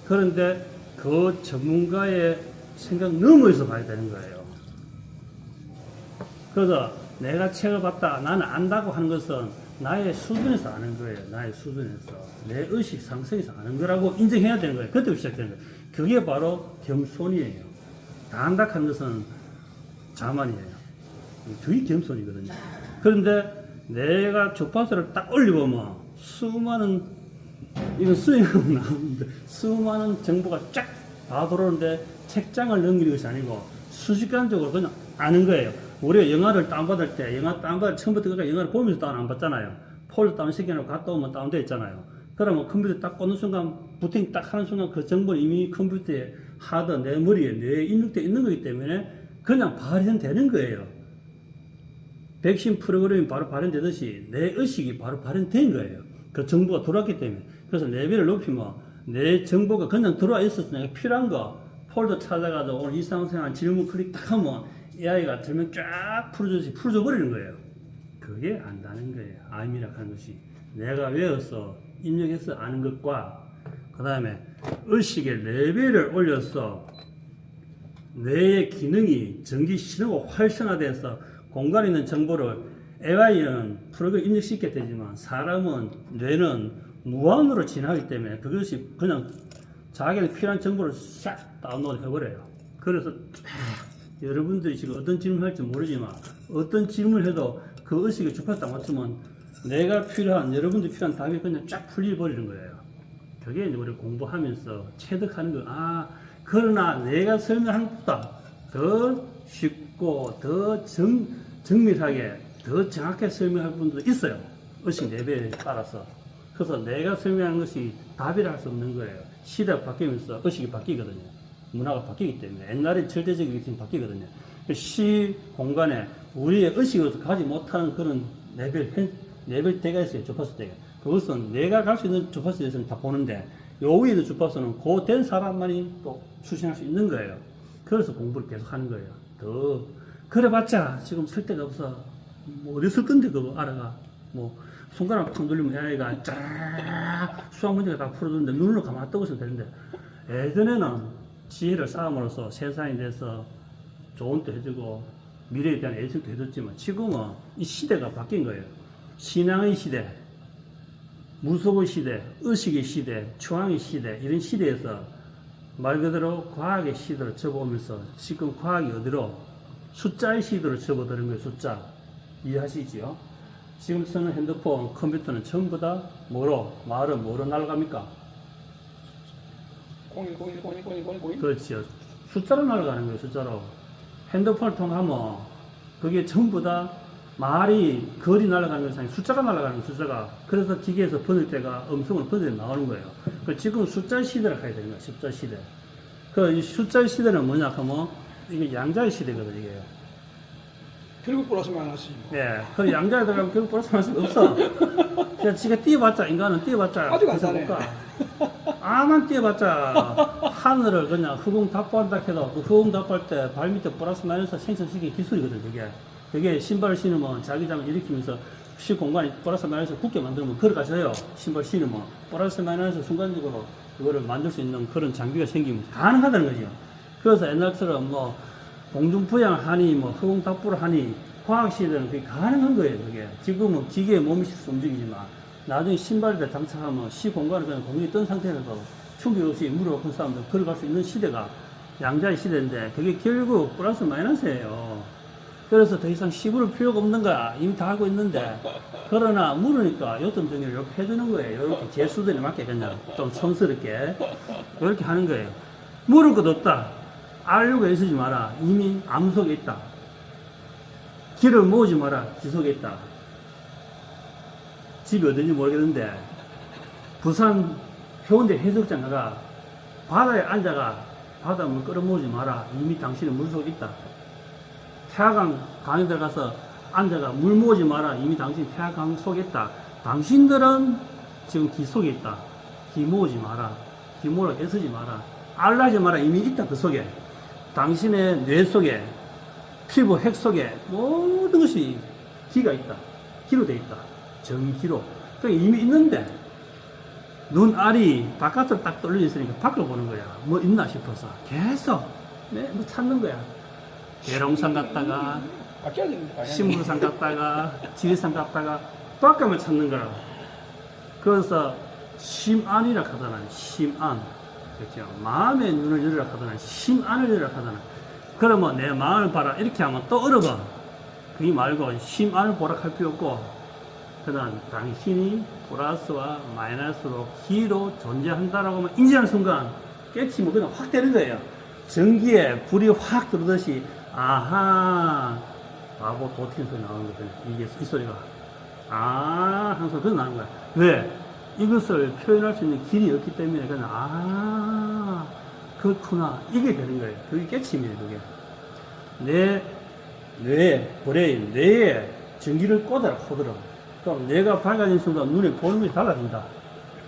S2: 그런데 그 전문가의 생각 너머에서 봐야 되는 거예요. 그래서 내가 책을 봤다, 나는 안다고 하는 것은 나의 수준에서 아는 거예요. 나의 수준에서. 내 의식 상승에서 아는 거라고 인정해야 되는 거예요. 그때부터 시작되는 거예요. 그게 바로 겸손이에요. 다 안다 하는 것은 자만이에요. 그게 겸손이거든요. 그런데 내가 주파수를 딱 올려보면 수많은, 이건 수행은 나오는데, 수많은 정보가 쫙 다 들어오는데 책장을 넘기는 것이 아니고 수직관적으로 그냥 아는 거예요. 우리가 영화를 다운받을 때, 영화 다운받을 처음부터 끝까지 영화를 보면서 다운 안 받잖아요. 폴더 다운시켜놓고 갔다 오면 다운되어 있잖아요. 그러면 컴퓨터 딱 꽂는 순간, 부팅 딱 하는 순간 그 정보는 이미 컴퓨터에 하드, 내 머리에, 뇌에 입력되어 있는 거기 때문에 그냥 발현되는 거예요. 백신 프로그램이 바로 발현되듯이 내 의식이 바로 발현된 거예요. 그 정보가 들어왔기 때문에. 그래서 레벨을 높이면 내 정보가 그냥 들어와 있어서 내가 필요한 거 폴더 찾아가서 오늘 일상생활 질문 클릭 딱 하면 AI가 들면 쫙 풀어줘 버리는 거예요. 그게 안다는 거예요. 암이라 하는 것이. 내가 외워서 입력해서 아는 것과 그 다음에 의식의 레벨을 올려서 뇌의 기능이 전기 신호가 활성화돼서 공간에 있는 정보를 AI는 프로그램 입력시켜야 되지만 사람은 뇌는 무한으로 진화하기 때문에 그것이 그냥 자기한테 필요한 정보를 싹 다운로드 해버려요. 그래서 여러분들이 지금 어떤 질문을 할지 모르지만 어떤 질문을 해도 그 의식의 주파수 딱 맞추면 내가 필요한, 여러분들이 필요한 답이 그냥 쫙 풀려버리는 거예요. 그게 이제 우리 공부하면서 체득하는 거. 아, 그러나 내가 설명한 것보다 더 쉽고 더 정밀하게 더 정확하게 설명할 분도 있어요. 의식 레벨에 따라서. 그래서 내가 설명하는 것이 답이라 할 수 없는 거예요. 시대가 바뀌면서 의식이 바뀌거든요. 문화가 바뀌기 때문에. 옛날에 절대적인 것이 바뀌거든요. 시 공간에 우리의 의식으로서 가지 못하는 그런 레벨대가 있어요. 주파수대가. 그것은 내가 갈 수 있는 주파수에서는 다 보는데 요 위에 있는 주파수는 그 된 사람만이 또 수신할 수 있는 거예요. 그래서 공부를 계속 하는 거예요. 더 그래봤자 지금 쓸 데가 없어. 뭐 어디 쓸 건데 그거 알아가. 뭐 손가락 팍 눌리면 AI가 쫙 수학 문제가 다 풀어주는데 눈으로 가만 뜨고 있으면 되는데 예전에는 지혜를 쌓음으로써 세상에 대해서 조언도 해주고 미래에 대한 예측도 해줬지만 지금은 이 시대가 바뀐 거예요. 신앙의 시대, 무속의 시대, 의식의 시대, 추앙의 시대, 이런 시대에서 말 그대로 과학의 시대로 접어오면서 지금 과학이 어디로 숫자의 시대로 접어드는 거예요. 숫자 이해하시지요? 지금 쓰는 핸드폰, 컴퓨터는 전부 다 말은 뭐로 날아갑니까?
S1: 0101010101
S2: 그렇죠. 숫자로 날아가는 거예요. 숫자로. 핸드폰을 통하면 그게 전부 다 말이 글이 날아가는 것이 아니라 숫자가 날아가는 거예요. 숫자가. 그래서 기계에서 번을 때가 음성으로 번을 나오는 거예요. 지금 숫자 시대를 가야 되는 거예요. 숫자 시대. 이 숫자 시대는 뭐냐 하면 이게 양자의 시대거든요. 이게.
S1: 결국 플러스 마이너스.
S2: 예. 그 양자에 들어가면 결국 플러스 마이너스 없어. 그냥 지가 뛰어봤자, 인간은 뛰어봤자.
S1: 아주 간단해.
S2: 아만 뛰어봤자 하늘을 그냥 흡음답보한다 해도 그 흡음답보할 때 발 밑에 플러스 마이너스 생성시키는 기술이거든, 그게 신발을 신으면 자기장을 일으키면서 시공간이 플러스 마이너스 굳게 만들면 걸어가져요. 신발 신으면 플러스 마이너스 순간적으로 그거를 만들 수 있는 그런 장비가 생기면 가능하다는 거죠. 그래서 옛날처럼 뭐 공중부양하니 뭐 흡음답보를 하니 과학시대는 그게 가능한 거예요. 그게 지금은 기계에 몸이 실수 움직이지만 나중에 신발에 장착하면 시공간을 그냥 공중에 뜬 상태에서 충격 없이 무릎 아픈 사람들 걸어갈 수 있는 시대가 양자의 시대인데 그게 결국 플러스 마이너스예요. 그래서 더 이상 시부를 필요가 없는 거야. 이미 다 알고 있는데. 그러나 물으니까 요점 정리를 이렇게 해주는 거예요. 이렇게 제 수준에 맞게 그냥 좀 성스럽게 이렇게 하는 거예요. 물을 것 없다. 알려고 애쓰지 마라. 이미 암 속에 있다. 길을 모으지 마라. 지 속에 있다. 집이 어딘지 모르겠는데 부산 해운대 해수욕장 가가 바다에 앉아가 바닷물 끌어모으지 마라. 이미 당신은 물속에 있다. 태화강 강에 들어가서 앉아가 물 모으지 마라. 이미 당신 태화강 속에 있다. 당신들은 지금 기 속에 있다. 기 모으지 마라. 기 모으라 애쓰지 마라. 알라지 마라. 이미 있다. 그 속에. 당신의 뇌 속에 피부 핵 속에 모든 것이 기가 있다. 기로 되어 있다. 전기로. 그 이미 있는데 눈알이 바깥으로 딱 떨려 있으니까 밖을 보는 거야. 뭐 있나 싶어서 계속 뭐 찾는 거야. 계룡산 갔다가
S1: 바뀌어야 됩니다.
S2: 신물산 갔다가 지리산 갔다가 밖에만 찾는 거라. 그래서 심안이라 하잖아. 심안. 그렇죠. 마음의 눈을 열으라 하잖아. 심안을 열으라 하잖아. 그러면 내 마음을 봐라. 이렇게 하면 또 얼어봐. 그게 말고 심안을 보라 할 필요 없고, 그다음 당신이 플러스와 마이너스로 기로 존재한다라고 하면 인지하는 순간 깨치면 그냥 확 되는 거예요. 전기에 불이 확 들어오듯이 아하 바보 도팅 소리 나오는 거거든요. 이게 이 소리가 하는 소리 그거 나는 거야. 왜? 이것을 표현할 수 있는 길이 없기 때문에 그냥 그렇구나 이게 되는 거예요. 그게 깨침이에요. 그게 내 뇌 브레인 뇌에 전기를 꽂아라 코드로. 그럼 뇌가 밝아진 순간 눈에 보는 것이 달라진다.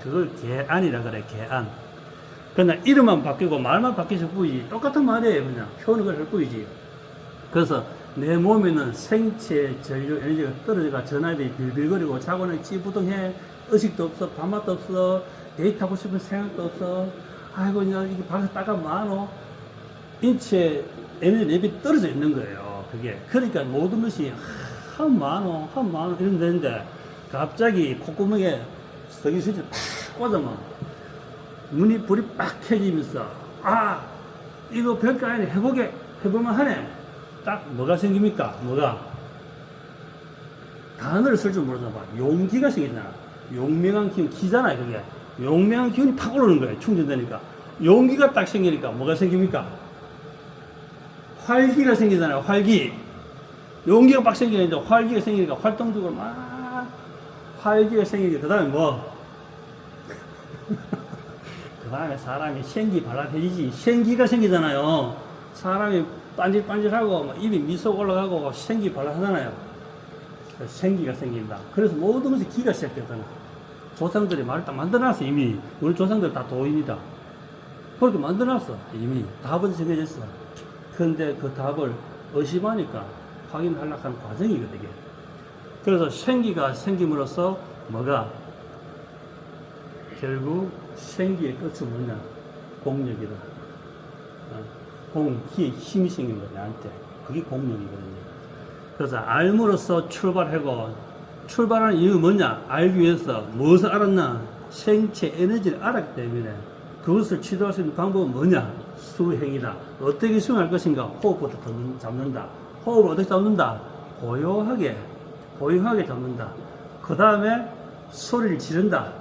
S2: 그걸 개안이라 그래. 개안. 그냥 이름만 바뀌고 말만 바뀌실 뿐이지 똑같은 말이에요. 그냥 표현을 할 뿐이지. 그래서 내 몸에는 생체 전류 에너지가 떨어져가 전화들이 빌빌거리고 자고는 찌부둥해. 의식도 없어. 밥맛도 없어. 데이트하고 싶은 생각도 없어. 아이고 그냥 이게 밖에서 따가 많어. 인체 에너지 랩이 떨어져 있는 거예요. 그게 그러니까 모든 것이 한 많어 이러면 되는데 갑자기 콧구멍에 석유 스위치를 팍 꽂으면 눈이 불이 빡 켜지면서 이거 별거 아니네 해보면 하네. 딱 뭐가 생깁니까? 뭐가 단어를 쓸 줄 모르잖아. 용기가 생기잖아. 용맹한 기운 기잖아요. 그게 용맹한 기운이 팍 오르는 거예요. 충전되니까 용기가 딱 생기니까 뭐가 생깁니까? 활기가 생기잖아요. 활기. 용기가 빡 생기는데 활기가 생기니까 활동적으로 막 활기가 생기니까 그 다음에 뭐? 그 다음에 사람이 생기 발랄해지지. 생기가 생기잖아요. 사람이 반질반질하고 막 입이 미소 올라가고 생기 발랄하잖아요. 생기가 생긴다. 그래서 모든 것이 기가 시작되잖아. 조상들이 말을 딱 만들어놨어. 이미 우리 조상들 다 도인이다. 그렇게 만들어놨어. 이미 답은 정해졌어. 근데 그 답을 의심하니까 확인하려고 하는 과정이거든요. 그래서 생기가 생김으로써 뭐가 결국 생기의 끝은 뭐냐? 공력이다. 기에 힘이 생긴 거야, 나한테. 그게 공력이거든요. 그래서 알므로써 출발하고, 출발하는 이유는 뭐냐? 알기 위해서 무엇을 알았나? 생체 에너지를 알았기 때문에 그것을 치료할 수 있는 방법은 뭐냐? 수행이다. 어떻게 수행할 것인가? 호흡부터 잡는다. 호흡을 어떻게 잡는다? 고요하게 잡는다. 그 다음에 소리를 지른다.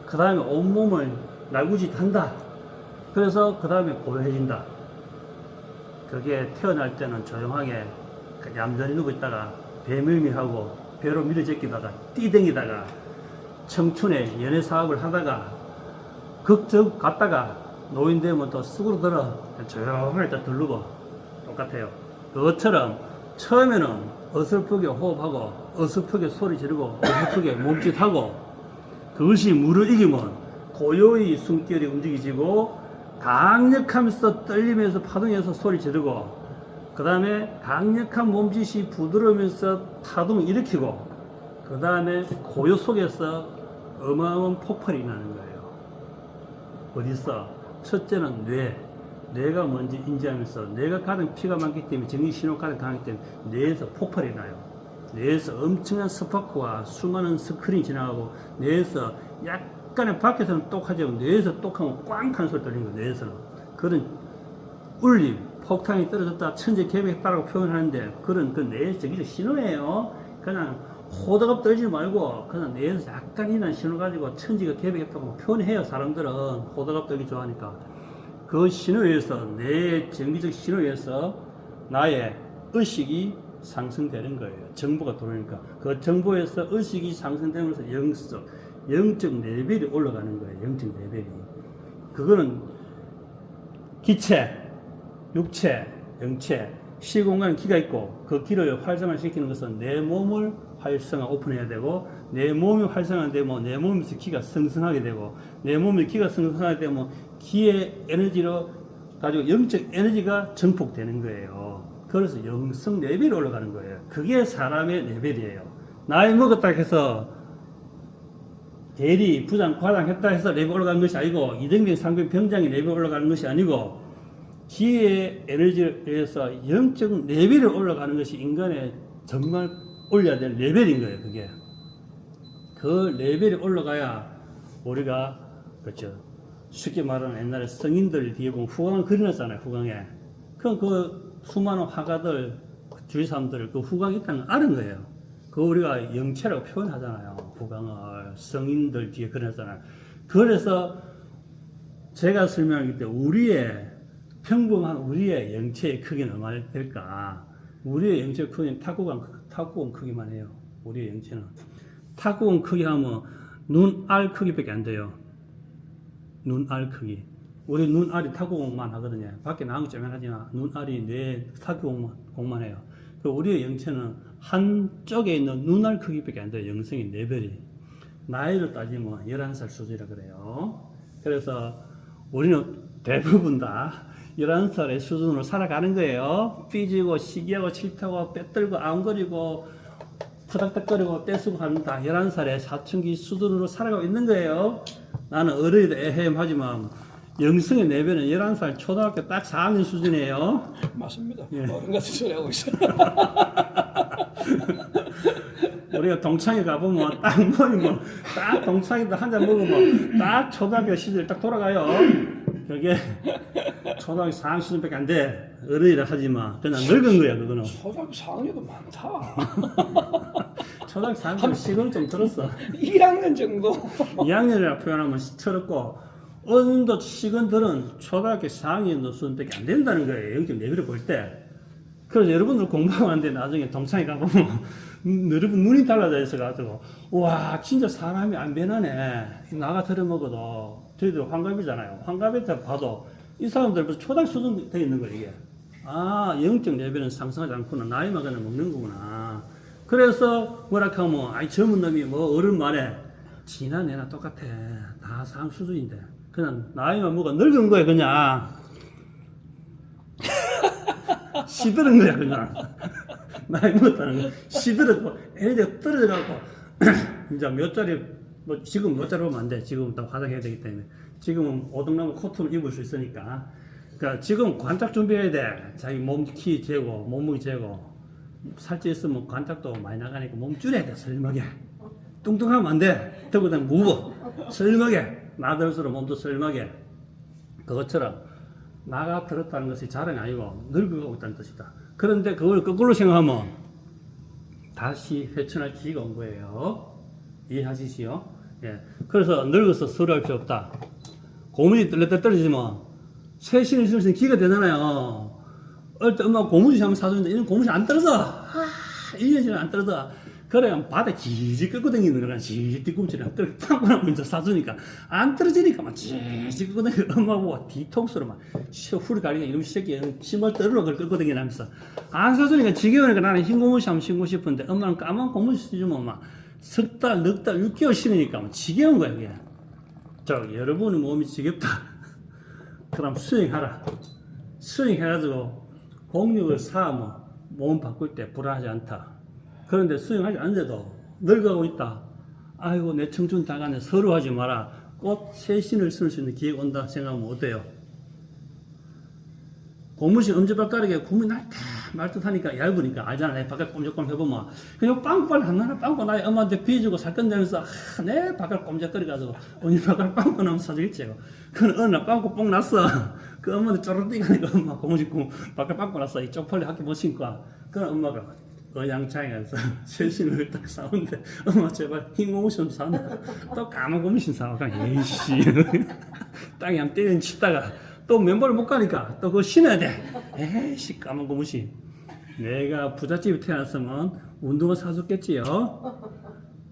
S2: 그 다음에 온몸을 날구짓한다. 그래서 그 다음에 고요해진다. 그게 태어날 때는 조용하게 얌전히 누고 있다가 배밀미하고 배로 밀어제끼다가 뛰댕기다가 청춘에 연애 사업을 하다가 극적 갔다가 노인 되면 또 쑥으로 들어 조용하게 딱 들르고 똑같아요. 그것처럼 처음에는 어설프게 호흡하고 어설프게 소리 지르고 어설프게 몸짓하고 그것이 물을 이기면 고요히 숨결이 움직이지고 강력하면서 떨리면서 파동에서 소리 지르고 그 다음에 강력한 몸짓이 부드러우면서 파동을 일으키고 그 다음에 고요 속에서 어마어마한 폭발이 나는 거예요. 어디서? 첫째는 뇌가 먼저 인지하면서 뇌가 가장 피가 많기 때문에 정신신호가 가장 강하기 때문에 뇌에서 폭발이 나요. 뇌에서 엄청난 스파크와 수많은 스크린이 지나가고 뇌에서 약간의 밖에서는 똑하지만 뇌에서 똑하면 꽝 하는 소리 들리는 거예요. 뇌에서는 그런 울림, 폭탄이 떨어졌다 천재개벽했다라고 표현하는데 그런 그 뇌의 정기적 신호예요. 그냥 호들갑 떨지 말고 그냥 뇌에서 약간 이런 신호 가지고 천지가 개벽했다고 표현해요. 사람들은 호들갑 떨기 좋아하니까 그 신호에서 뇌의 정기적 신호에서 나의 의식이 상승되는 거예요. 정보가 들어오니까 그 정보에서 의식이 상승되면서 영적 레벨이 올라가는 거예요. 영적 레벨이. 그거는 기체, 육체, 영체, 시공간에 기가 있고 그 기를 활성화시키는 것은 내 몸을 활성화 오픈해야 되고 내 몸이 활성화되면 내 몸에서 기가 성성하게 되고 내 몸의 기가 성성하게 되면 기의 에너지로 가지고 영적 에너지가 증폭되는 거예요. 그래서 영성 레벨이 올라가는 거예요. 그게 사람의 레벨이에요. 나이 먹었다 해서 대리, 부장, 과장 했다 해서 레벨 올라가는 것이 아니고 이등병, 상병, 병장이 레벨 올라가는 것이 아니고 지혜의 에너지에 의해서 영적 레벨을 올라가는 것이 인간의 정말 올려야 될 레벨인 거예요. 그게 그 레벨이 올라가야 우리가 그렇죠. 쉽게 말하는 옛날에 성인들 뒤에 보면 후광을 그려놨잖아요. 후광에 그럼 그 수많은 화가들 주위 사람들 그 후광이 있다는 걸 아는 거예요. 그 우리가 영체라고 표현하잖아요. 후광을 성인들 뒤에 그려놨잖아요. 그래서 제가 설명하기 때 우리의 평범한 우리의 영체의 크기는 얼마나 될까? 우리의 영체의 크기는 탁구공 크기만 해요. 우리의 영체는 탁구공 크기 하면 눈알 크기밖에 안 돼요. 눈알 크기. 우리 눈알이 탁구공만 하거든요. 밖에 나온 거 쪼매하지만 눈알이 뇌 탁구공만 해요. 그 우리의 영체는 한쪽에 있는 눈알 크기밖에 안 돼요. 영성의 레벨이. 나이로 따지면 11살 수준이라 그래요. 그래서 우리는 대부분 다 11살의 수준으로 살아가는 거예요. 삐지고 시기하고 싫다고 빼떨고 앙거리고 푸닥닥거리고 떼쓰고 하는 다 11살의 사춘기 수준으로 살아가고 있는 거예요. 나는 어른이다 에헴하지만 영성의 내면은 11살 초등학교 딱 4학년 수준이에요.
S1: 맞습니다.
S2: 예.
S1: 어른 같은 소리 하고 있어요.
S2: 우리가 동창회 가보면 딱 모이면 딱 동창회도 한 잔 먹으면 딱 초등학교 시절 딱 돌아가요. 그게 초등학교 4학년 수준밖에 안 돼. 어른이라 하지만 그냥 늙은 거야 그거는.
S1: 초등학교 4학년도 많다.
S2: 초등학교 4학년 시간 좀 들었어.
S1: 1학년 정도.
S2: 2학년이라 표현하면 철없고 어느 정도 시간들은 초등학교 4학년 수준밖에 안 된다는 거예요. 영적 레벨을 볼 때. 그래서 여러분들 공부하는데 나중에 동창회 가보면 여러분 눈이 달라져 있어가지고 와 진짜 사람이 안 변하네. 나가 들어먹어도 저희들 환갑이잖아요. 환갑에 봐도 이 사람들 벌써 초등 수준 돼 있는 거예요. 이게. 아 영적 레벨은 상승하지 않구나. 나이만 그냥 먹는 거구나. 그래서 뭐라 하면 아이 젊은 놈이 뭐 어른 말에 지나 내나 똑같아. 다 상 수준인데 그냥 나이만 먹어 늙은 거야 그냥. 시들은 거야 그냥. 나이 먹었다는 거 시들었고 애들이 떨어져갖고 이제 몇 자리 뭐 지금 몇 자리 보면 안 돼. 지금 다 화장해야 되기 때문에 지금은 오동나무 코트를 입을 수 있으니까 그러니까 지금 관짝 준비해야 돼. 자기 몸 키 재고 몸무게 재고 살찌 있으면 관짝도 많이 나가니까 몸 줄여야 돼. 슬림하게 뚱뚱하면 안 돼. 들고 다니면 무거 슬림하게 나들수록 몸도 슬림하게 그것처럼 나가 들었다는 것이 자랑이 아니고 늙어가고 있다는 뜻이다. 그런데 그걸 거꾸로 생각하면 다시 회춘할 기회가 온 거예요. 이해하시지요? 예. 그래서 늙어서 서류할 필요 없다. 고무줄 떨어지면 새 신을 쓸 수 있는 기회가 되잖아요. 어릴 때 엄마가 고무줄 한번 사주는데 이런 고무줄 안 떨어져. 1년치는 안 떨어져. 그래 바닥에 지지 끌고 다니는 거랑 지지 뒤꿈치랑 빵빵 먼저 사주니까 안 떨어지니까 막 지지 끌고 다니고 엄마 보고 뒤통수로 막 후리 가리가 이놈 새끼 신발 떨으러 그걸 끌고 다니면서 안 사주니까 지겨우니까 나는 흰 고무줄 한번 신고 싶은데 엄마는 까만 고무줄 쓰주면 막 석 달, 넉 달, 6개월 신으니까 막 지겨운 거야 이게. 저 여러분의 몸이 지겹다. 그럼 수행하라. 수행해가지고 공력을 쌓으면 몸 바꿀 때 불안하지 않다. 그런데 수행하지 않는데도 늙어가고 있다. 아이고 내 청춘 다 가네. 서러워하지 마라. 꼭 새 신을 쓸 수 있는 기회가 온다 생각하면 어때요? 고무신 엄지발가락에 구멍이 날듯 말듯 하니까 얇으니까 알잖아. 내 바깥 꼼짝꼼 해보면 그냥 빵꾸를 하나 빵꾸 나의 엄마한테 비주고 살건대면서 내 바깥 꼼짝거리가지고 언니 바깥 빵꾸 나면 사주겠지. 그건 어느 날 빵꾸 뽕 났어. 그 엄마한테 쪼르르 뛰가니까 엄마 고무신 바깥 빵꾸 났어. 이 쪽팔리 학교 못 신고 그럼 엄마가 어양창에 가서 새 신을 딱 사오는데 엄마 제발 흰 고무신 사온다. 또 까만 고무신 사오가 에이씨 땅에 한 때리는 치다가 또 맨발을 못 가니까 또 그거 신어야 돼. 에이씨 까만 고무신. 내가 부잣집에 태어났으면 운동화 사줬겠지요.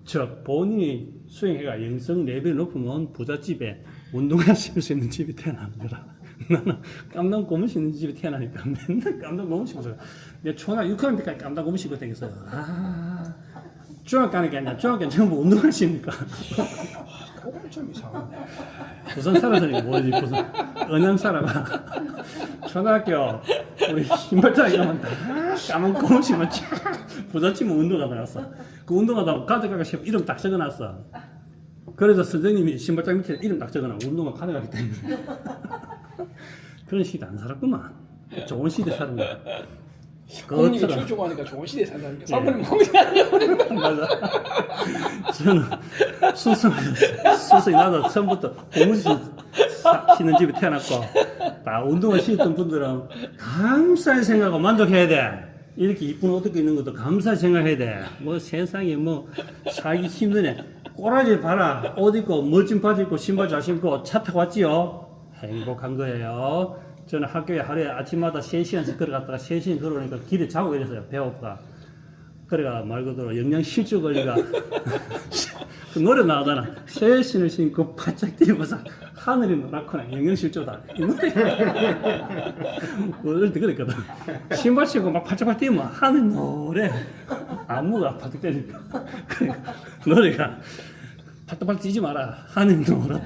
S2: 즉 본인이 수행해가 영성 레벨이 높으면 부잣집에 운동화 신을 수 있는 집에 태어나는 거라. 나는 깜당 고무 신는 집에 태어나니까 맨날 깜당 고무 신고 내가 초등학교 6학년 때까지 깜당 고무 신고 다녔어요. 중학교 가니까 아니라 중학교 전부 운동화 신니까.
S1: 그건 좀 이상하네.
S2: 부산 살아서니까 뭐지 부산 언양 살아가. 초등학교 우리 신발장에 가면 다 까만 고무 신만 쫙 부잣집은 운동화 나갔어. 그 운동화도 가져가가 이름 딱 적어놨어. 그래서 선생님이 신발장 밑에 이름 딱 적어놔. 운동화 가져가기 때문에. 그런 시대 안 살았구만. 좋은 시대 사는 거야.
S1: 형님이
S2: 그것처럼.
S1: 출중하니까 좋은 시대에 산다는 게
S2: 예.
S1: 사모님 몸이 아니야.
S2: 맞아. 저는 수성이 나도 처음부터 고무신 신는 집에 태어났고, 다 운동을 신었던 분들은 감사히 생각하고 만족해야 돼. 이렇게 이쁜 옷 입고 있는 것도 감사히 생각해야 돼. 뭐 세상에 뭐 살기 힘드네. 꼬라지 봐라. 옷 입고 멋진 바지 입고 신발 잘 신고 차 타고 왔지요. 행복한 거예요. 저는 학교에 하루에 아침마다 3시간씩 걸어갔다가 3시간 걸어오니까 길에 자고 이랬어요. 배고프가. 그래가 말 그대로 영양실조 걸리가 그 노래 나오잖아. 새 신을 신고 바짝 뛰면서 하늘이 노랗구나. 영양실조다. 이 노래. 어릴 때 그랬거든. 신발 신고 막 바짝 뛰면 하늘 노래. 안무가 바짝 뛰니까. 그러니까 노래가 바짝바짝 뛰지 마라. 하늘 노랗다.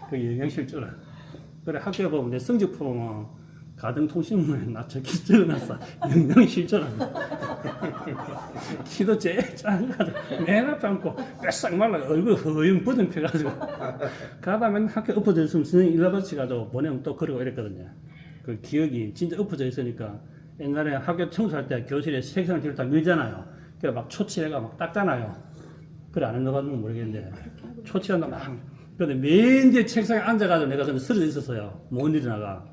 S2: 그게 영양실조라. 그래 학교에 보면 내 성적 보면 가정통신문에 나 저기 적어놨어. 영양실조라고. 키도 제일 작은 가지고 맨 앞에 앉고 뺏싹 말라 얼굴 허연 부둥 펴가지고 가다 맨날 학교 엎어져 있으면 선생님 일러바치가지고 보내면 또 그러고 이랬거든요. 그 기억이 진짜 엎어져 있으니까 옛날에 학교 청소할 때 교실에 색상을 뒤로 다 밀잖아요. 그래 막 초칠해가 막 닦잖아요. 그래 안 해봤는지 모르겠는데 초칠한다 막. 근데 맨 뒤에 책상에 앉아가지고 내가 근데 쓰러져 있었어요. 못 일어나가.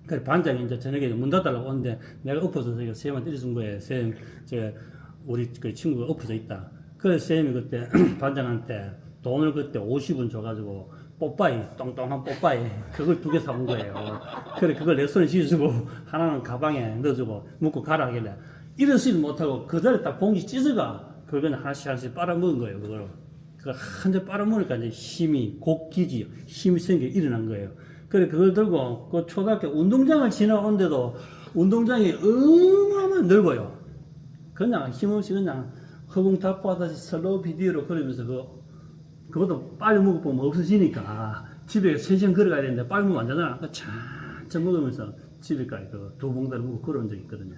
S2: 그래 반장이 이제 저녁에 문 닫으려고 오는데 내가 엎어져서 쌤한테 때려준 거예요. 쌤, 우리 그 친구가 엎어져 있다. 그래서 쌤이 그때 반장한테 돈을 그때 50원 줘가지고 뽀빠이, 똥똥한 뽀빠이 그걸 2개 사온 거예요. 그래 그걸 내 손에 쥐어주고 하나는 가방에 넣어주고 묶고 가라 하길래 일어서지도 못하고 그 자리에 딱 봉지 찢어가 그걸 그냥 하나씩 빨아먹은 거예요. 그걸. 그걸 한 잔 빨아먹으니까 이제 힘이 생겨 일어난 거예요. 그래, 그걸 들고, 그 초등학교 운동장을 지나오는데도 운동장이 어마어마한 넓어요. 그냥 힘없이 그냥 허공답보하다시 슬로우 비디오로 걸으면서 그것도 빨리 먹어보면 없어지니까 집에 3시간 걸어가야 되는데 빨리 먹으면 안 되잖아. 그 찬찬 먹으면서 집에까지 그 2봉다리 먹고 걸어온 적이 있거든요.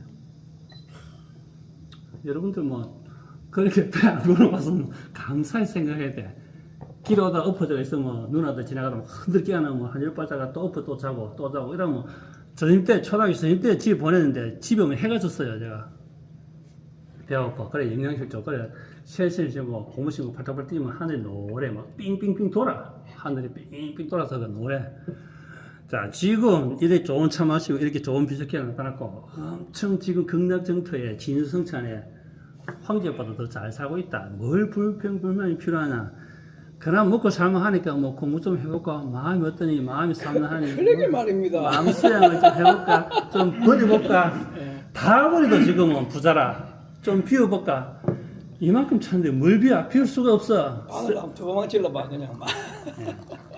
S2: 여러분들 뭐, 그렇게 배 안 걸어봤으면 감사히 생각해야 돼. 길 오다 엎어져 있으면 누나들 지나가다 흔들 깨어나면 한 10발자가 또 엎어 또 자고 이러면 초등학교 선생님 때 집에 보냈는데 집에 오면 해가 졌어요 제가. 배 아파. 그래 영양실조. 그래 셋을 신고 고무 신고 팔팔 뛰면 하늘이 노래 막 삥삥삥 돌아. 하늘이 삥삥 돌아서 그 노래. 자 지금 이렇게 좋은 차 마시고 이렇게 좋은 비석기가 나타났고 엄청 지금 극락정토에 진수성찬에 황제보다 더 잘 살고 있다. 뭘 불평불만이 필요하냐. 그나마 먹고 살만 하니까 뭐 공부 좀 해볼까 마음이 어떠니 마음이 산만하니
S1: 그러게 말입니다.
S2: 마음 수양을 좀 해볼까 좀 버려볼까 다 버리도 지금은 부자라 좀 비워볼까 이만큼 찼는데 뭘 비울 수가 없어.
S1: 바늘 한번 두 번만 찔러봐 그냥 막.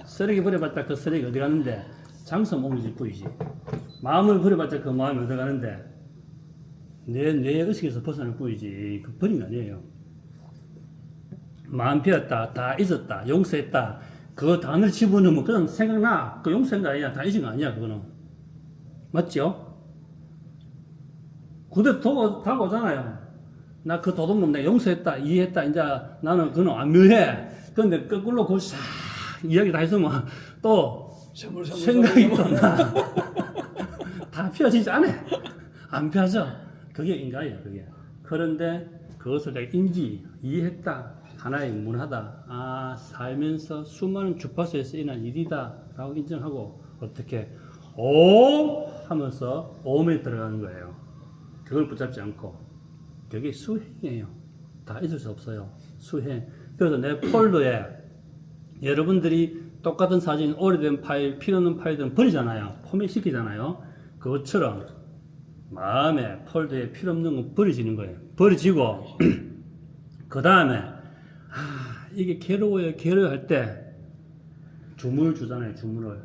S2: 쓰레기 버려봤자 그 쓰레기 어디 가는데 장소 몸이지 보이지. 마음을 버려봤자 그 마음이 어디 가는데 내 의식에서 벗어날 뿐이지 그 버린 거 아니에요. 마음 비웠다, 다 잊었다, 용서했다. 그거 단을 집어넣으면 그냥 생각나. 그 용서한 거 아니야. 다 잊은 거 아니야. 그거는. 맞죠? 그대로 다가오잖아요. 나 그 도둑놈 내가 용서했다, 이해했다. 이제 나는 그건 안 묘해. 근데 거꾸로 그걸 싹 이야기 다 했으면 또 생각이 또 나. 다 피어지지 않아. 안 피어져. 그게 인간이야, 그게. 그런데 그것을 내가 이해했다. 하나의 문화다. 아, 살면서 수많은 주파수에서 일어난 일이다. 라고 인정하고, 어떻게, 오! 하면서 오음에 들어가는 거예요. 그걸 붙잡지 않고. 그게 수행이에요. 다 잊을 수 없어요. 수행. 그래서 내 폴더에 여러분들이 똑같은 사진, 오래된 파일, 필요 없는 파일들은 버리잖아요. 포맷 시키잖아요. 그것처럼 마음에 폴더에 필요 없는 건 버려지는 거예요. 버려지고, 그 다음에 이게 괴로워요 할 때 주문을 주잖아요. 주문을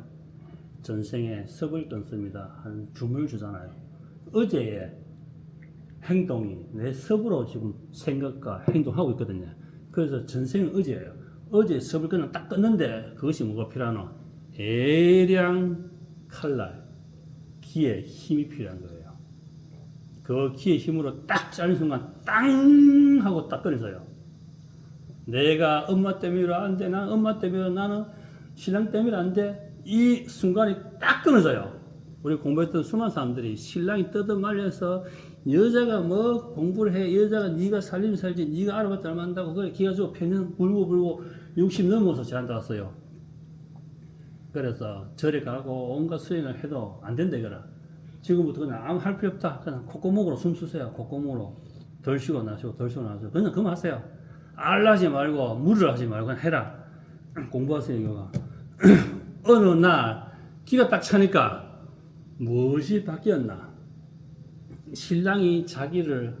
S2: 전생에 섭을 떴습니다. 한 주문을 주잖아요. 어제의 행동이 내 섭으로 지금 생각과 행동하고 있거든요. 그래서 전생은 어제예요. 어제 섭을 그냥 딱 껐는데 그것이 뭐가 필요하노? 애량 칼날 기의 힘이 필요한 거예요. 그 기의 힘으로 딱 짜는 순간 땅 하고 딱 꺼내서요. 내가 엄마 때문에 안 돼. 난 엄마 때문에 나는 신랑 때문에 안 돼. 이 순간이 딱 끊어져요. 우리 공부했던 수많은 사람들이 신랑이 떠들말려서 여자가 뭐 공부를 해. 여자가 네가 살림 살지. 네가 알아봤자 얼마 한다고. 그래 기가 주고 평년 불고 60 넘어서 제한다 왔어요. 그래서 절에 가고 온갖 수행을 해도 안 된다 이거라. 지금부터 그냥 아무 할 필요 없다. 그냥 콧구멍으로 숨 쉬세요. 콧구멍으로. 덜 쉬고 나시고 덜 쉬고 나시고 그냥 그만하세요. 알라지 말고 무리를 하지 말고 그냥 해라. 공부하세요 이거가. 어느 날 기가 딱 차니까 무엇이 바뀌었나. 신랑이 자기를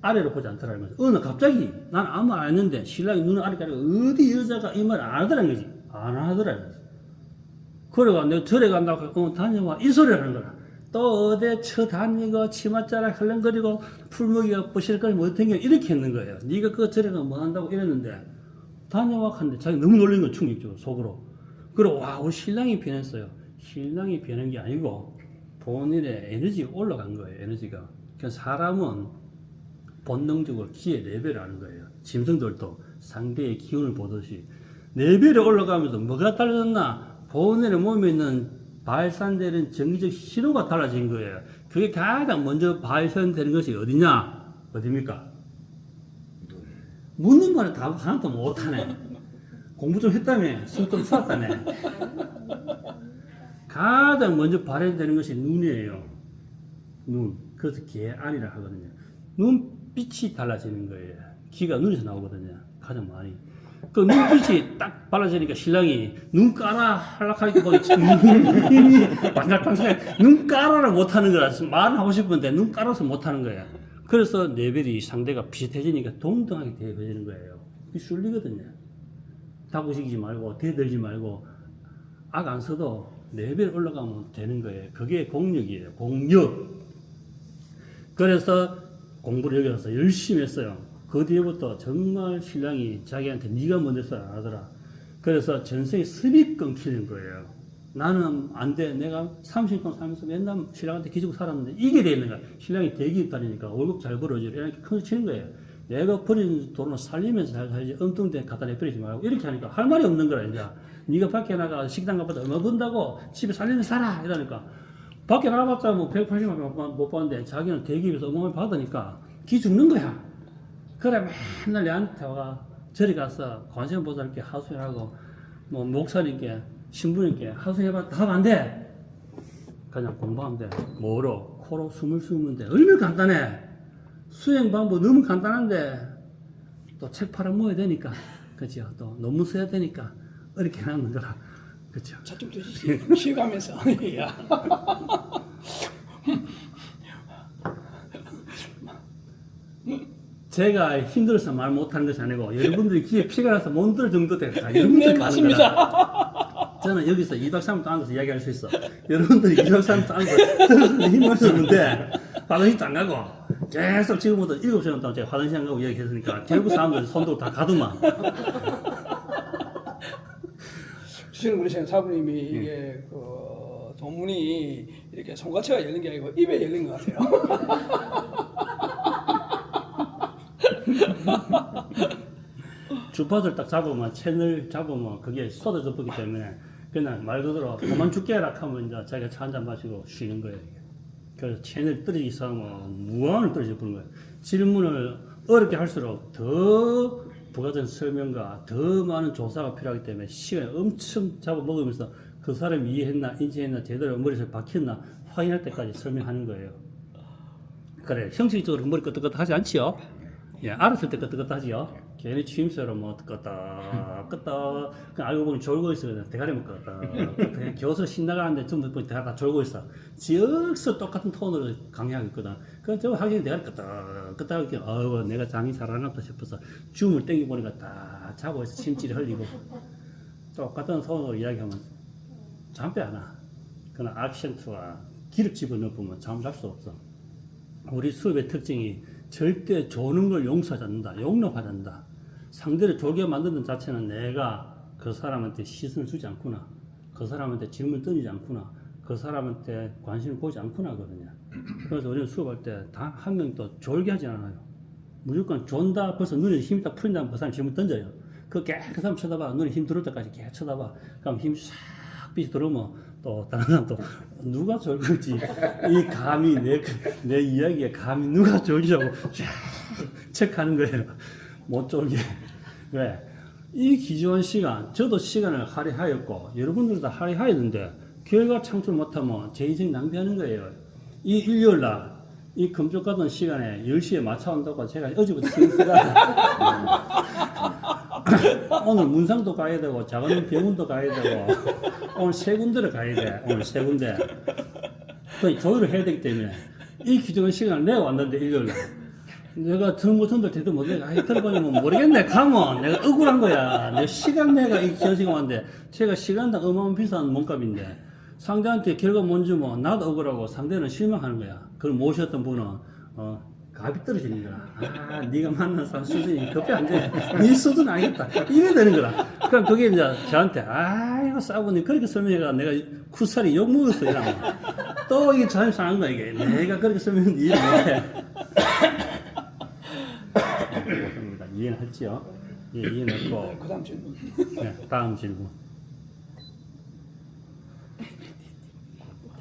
S2: 아래로 보지 않더라는 거지. 어느 갑자기 난 아무 말 안 했는데 신랑이 눈을 아래 가리고 어디 여자가 이 말 안 하더라는 거지. 안 하더라는 거지. 그래가 내가 절에 간다고 다녀와 이 소리를 하는 거야. 또 어디 쳐다니고 치맛자락 헐렁거리고 풀먹이가 부실거리고 못hen겨 이렇게 했는 거예요. 네가 그 절에 가면 뭐 한다고 이랬는데 다녀와 하는데 자기 너무 놀란 건 충격적으로 속으로. 그리고 와 우리 신랑이 변했어요. 신랑이 변한 게 아니고 본인의 에너지가 올라간 거예요. 에너지가. 그러니까 사람은 본능적으로 기의 레벨을 하는 거예요. 짐승들도 상대의 기운을 보듯이 레벨이 올라가면서 뭐가 달라졌나? 본인의 몸에 있는 발산되는 정기적 신호가 달라진 거예요. 그게 가장 먼저 발산되는 것이 어디냐? 어디입니까? 묻는 말은 다 하나도 못하네. 공부 좀 했다며. 숨좀 쉬었다며. 가장 먼저 발현되는 것이 눈이에요. 눈. 그래서 개안이라 하거든요. 눈빛이 달라지는 거예요. 기가 눈에서 나오거든요. 가장 많이. 그 눈빛이 딱 발라지니까 신랑이 눈 까라 하락하니까 거기 반짝반짝 눈 까라를 못하는 거라. 말은 하고 싶은데 눈 깔아서 못하는 거야. 그래서 레벨이 상대가 비슷해지니까 동등하게 대해지는 거예요. 그게 순리거든요. 다구시키지 말고 대들지 말고 악 안 써도 레벨 올라가면 되는 거예요. 그게 공력이에요. 공력. 그래서 공부를 여기 와서 열심히 했어요. 그 뒤에부터 정말 신랑이 자기한테 네가 먼저 써라 하더라. 그래서 전생에 습이 끊기는 거예요. 나는 안 돼. 내가 30년 살면서 맨날 신랑한테 기죽고 살았는데 이게 되는 거야. 신랑이 대기업 다니니까 월급 잘 벌어줘. 이렇게 큰 치는 거예요. 내가 버린 돈을 살리면서 잘 살지 엉뚱한 갖다 내버리지 말고 이렇게 하니까 할 말이 없는 거라 이제. 네가 밖에 나가 식당 가봤자 얼마 번다고 집에 살리면서 살아 이러니까 밖에 나가봤자 뭐 180만 못 받는데 자기는 대기업에서 어마어마하게 받으니까 기 죽는 거야. 그래 맨날 내한테 와 저리 가서 관세음보살께 하소연하고 뭐 목사님께 신부님께 하소연해봐 다 하면 안 돼. 그냥 공부하면 돼. 뭐로? 코로 숨을 쉬면 돼. 얼마나 간단해. 수행 방법 너무 간단한데 또 책 팔아먹어야 되니까 그죠? 또 논문 써야 되니까 이렇게 하는 거라 그죠?
S1: 자좀 드시지 쉬가면서 야.
S2: 제가 힘들어서 말 못하는 것이 아니고 여러분들이 귀에 피가 나서 못 들 정도 돼서 여러분들이
S1: 네,
S2: 가는
S1: 맞습니다.
S2: 거라. 저는 여기서 2박 3일 또 앉아서 이야기할 수 있어. 여러분들이 2박 3일 또 앉아서 들으면 힘을 쓰는데 화장실도 안 가고 계속 지금부터 7시간 동안 제가 화장실 안 가고 이야기했으니까 결국 사람들이 손도 다 가더만.
S1: 주시는 우리 사부님이 이게 그 돈문이 이렇게 손가락가 열린 게 아니고 입에 열린 것 같아요.
S2: 주파수를 딱 잡으면 채널 잡으면 그게 쏟아져 버리기 때문에 그냥 말 그대로 그만 죽게라 하면 이제 자기가 차 한잔 마시고 쉬는 거예요. 그래서 채널 떨어지기 시작하면 무한을 떨어져 버리는 거예요. 질문을 어렵게 할수록 더 부가적인 설명과 더 많은 조사가 필요하기 때문에 시간을 엄청 잡아먹으면서 그 사람이 이해했나 인지했나 제대로 머리에서 박혔나 확인할 때까지 설명하는 거예요. 그래 형식적으로 머리 끄덕끄덕 하지 않지요? 예, 알았을 때 끄덕끄덕하지요. 괜히 취임새로 뭐 끄덕끄덕 그냥 알고 보니 졸고 있어요. 대가리만 끄덕끄덕 교수 신나가는데 전부 대가리 다 졸고 있어. 지역서 똑같은 톤으로 강의하고 있거든. 그래서 저 하긴 대가리 끄덕끄덕 이렇게 내가 장이 살아났다 싶어서 줌을 땡겨보니까 딱 자고 있어. 침질이 흘리고 똑같은 톤으로 이야기하면 잠 빼 안 와. 그러나 악센트와 기력 집어넣으면 잠 잘 수 없어. 우리 수업의 특징이 절대 조는 걸 용서하지 않는다. 용납하지 않는다. 상대를 졸게 만드는 자체는 내가 그 사람한테 시선을 주지 않구나. 그 사람한테 질문을 던지지 않구나. 그 사람한테 관심을 보지 않구나 하거든요. 그래서 우리는 수업할 때 단 한 명도 졸게 하지 않아요. 무조건 존다 벌써 눈에 힘이 딱 풀린다면 그 사람 질문 던져요. 그 깨끗한 사람 쳐다봐. 눈에 힘 들어올 때까지 계속 쳐다봐. 그럼 힘 싹 빛이 들어오면 또 다른 사람 또 누가 졸을지 이 감이 내 이야기에 감이 누가 졸냐고 쫙 체크하는 거예요. 못 졸게. 왜? 이 기존 시간, 저도 시간을 할애하였고 여러분들도 다 할애하였는데 결과 창출 못하면 제 인생 낭비하는 거예요. 이 일요일날 이 금쪽 가던 시간에 10시에 맞춰온다고 제가 어제부터 생각하다 오늘 문상도 가야 되고 작은 병원도 가야 되고 오늘 세 군데를 가야 돼. 오늘 세 군데 그 조율을 해야 되기 때문에 이 기존 시간을 내가 왔는데 일요일날 내가 전부전들 대도 못해. 아이 들어보면 모르겠네. 가면 내가 억울한 거야. 내 시간 내가 이 기존 시간 왔는데 제가 시간당 어마어마한 비싼 몸값인데 상대한테 결과 못 주면 나도 억울하고 상대는 실망하는 거야. 그걸 모셨던 분은 갑이 떨어지는 거야. 아, 네가 만난 사람 수준이 급이 안 돼. 네 수준 아니겠다. 이래 되는 거라. 그럼 그게 이제 저한테 아이고 싸우니 그렇게 설명해가 내가 쿠살이 욕 먹었어 이러면 또 이게 자존심 상한 거야 이게. 내가 그렇게 설명했는데 이해 못해. 이해는 했지요? 예, 이해는 했고.
S1: 그 다음 질문.
S2: 네, 다음 질문.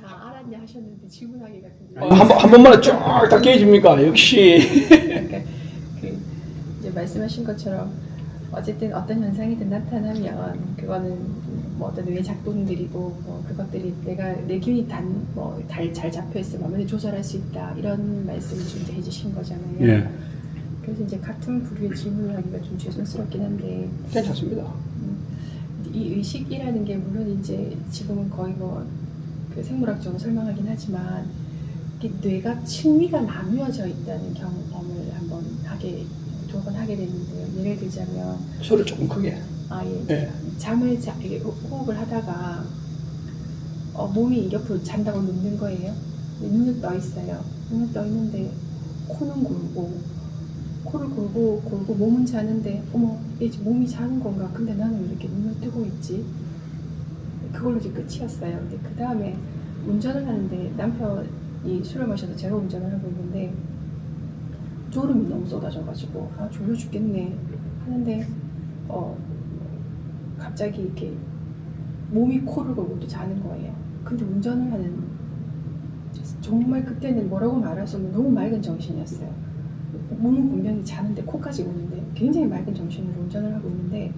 S3: 다 알았냐 하셨는데 질문하기 같은데.
S1: 한 번만에 쫙 다 깨집니까? 역시.
S3: 그러니까 그 이제 말씀하신 것처럼 어쨌든 어떤 현상이든 나타나면 그거는 뭐 어떤 뇌 작동들이고 뭐 그것들이 내가 내 기운이 잘 잡혀 있으면 얼마든지 조절할 수 있다 이런 말씀을 좀 이제 해주신 거잖아요.
S2: 예.
S3: 그래서 이제 같은 부류의 질문을 하기가 좀 죄송스럽긴 한데
S1: 괜찮습니다.
S3: 이 의식이라는 게 물론 이제 지금은 거의 뭐 그 생물학적으로 설명하긴 하지만 이게 뇌가 층위가 나누어져 있다는 경험을 두 번 하게 됐는데요. 예를 들자면
S1: 소리 조금 크게.
S3: 예. 잠을 이렇게 호흡을 하다가 몸이 옆으로 잔다고 눕는 거예요. 눈은 떠 있어요. 눈은 떠 있는데 코는 코를 골고 몸은 자는데 어머 이제 몸이 자는 건가? 근데 나는 왜 이렇게 눈을 뜨고 있지? 그걸로 이제 끝이었어요. 근데 그 다음에 운전을 하는데 남편이 술을 마셔서 제가 운전을 하고 있는데 졸음이 너무 쏟아져가지고 졸려 죽겠네 하는데 갑자기 이렇게 몸이 코를 골고 또 자는 거예요. 근데 운전을 하는 정말 그때는 뭐라고 말할 수 없는 너무 맑은 정신이었어요. 몸은 분명히 자는데 코까지 오는데 굉장히 맑은 정신으로 운전을 하고 있는데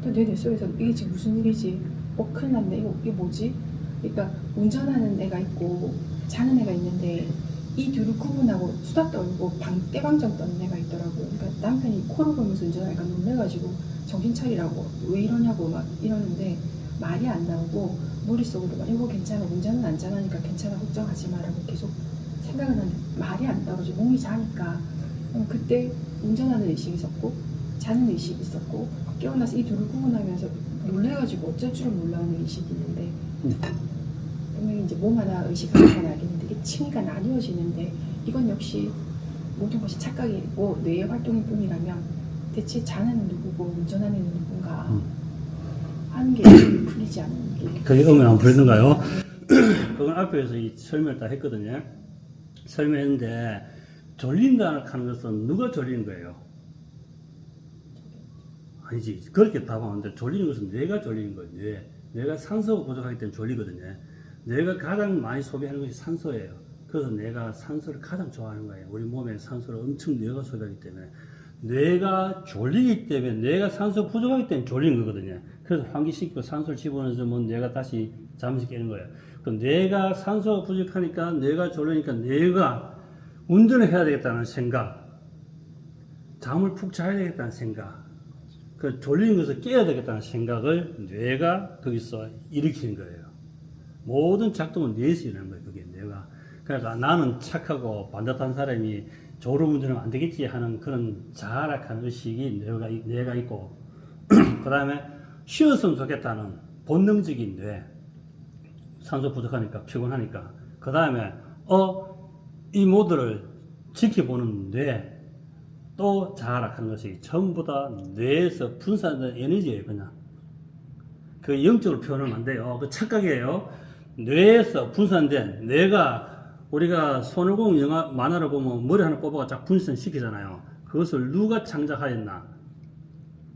S3: 또 내 뇌속에서 이게 지금 무슨 일이지? 큰일 났네. 이게 뭐지? 그러니까 운전하는 애가 있고 자는 애가 있는데 이 둘을 구분하고 수다 떨고 떼방정 떠는 애가 있더라고요. 그러니까 남편이 코를 골면서 운전하니까 놀래가지고 정신 차리라고 왜 이러냐고 막 이러는데 말이 안 나오고 머릿속으로 막 이거 괜찮아 운전은 안전하니까 괜찮아 걱정하지 마라고 계속 생각을 하는데 말이 안 나오지 몸이 자니까 그때 운전하는 의식이 있었고 자는 의식이 있었고 깨어나서 이 둘을 구분하면서 놀래가지고 어쩔 줄을 몰라하는 의식이 있는데 분명히 이제 몸 하나 의식 하나가 알겠는데 이게 층위가 나뉘어지는데 이건 역시 모든 것이 착각이고 뇌의 활동일 뿐이라면 대체 자는 애는 누구고 운전하는 애는 누군가 하는 게 풀리지 않는 게
S2: 그게 의문 안 풀리는가요? 그건 앞에서 이 설명을 다 했거든요. 설명했는데 졸린다 하는 것은 누가 졸리는 거예요? 아니지. 그렇게 답하는데 졸리는 것은 뇌가 졸리는 거예요. 뇌가 산소가 부족하기 때문에 졸리거든요. 뇌가 가장 많이 소비하는 것이 산소예요. 그래서 뇌가 산소를 가장 좋아하는 거예요. 우리 몸에 산소를 엄청 뇌가 소비하기 때문에 뇌가 졸리기 때문에 뇌가 산소 부족하기 때문에 졸리는 거거든요. 그래서 환기시키고 산소를 집어넣으면 뇌가 다시 잠시 깨는 거예요. 그럼 뇌가 산소가 부족하니까 뇌가 졸리니까 뇌가 운전을 해야 되겠다는 생각, 잠을 푹 자야 되겠다는 생각, 그 졸리는 것을 깨야 되겠다는 생각을 뇌가 거기서 일으키는 거예요. 모든 작동은 뇌에서 일어나는 거예요. 그게 뇌가. 그러니까 나는 착하고 반듯한 사람이 졸음 운전하면 안 되겠지 하는 그런 자락한 의식이 뇌가 있고 그 다음에 쉬었으면 좋겠다는 본능적인 뇌, 산소 부족하니까 피곤하니까 그 다음에 이 모두를 지켜보는 뇌, 또 자락한 것이 전부 다 뇌에서 분산된 에너지예요. 그냥 그 영적으로 표현하면 안 돼요. 그 착각이에요. 뇌에서 분산된 뇌가 우리가 손오공 영화 만화를 보면 머리 하나 뽑아가 쫙 분산시키잖아요. 그것을 누가 창작하였나?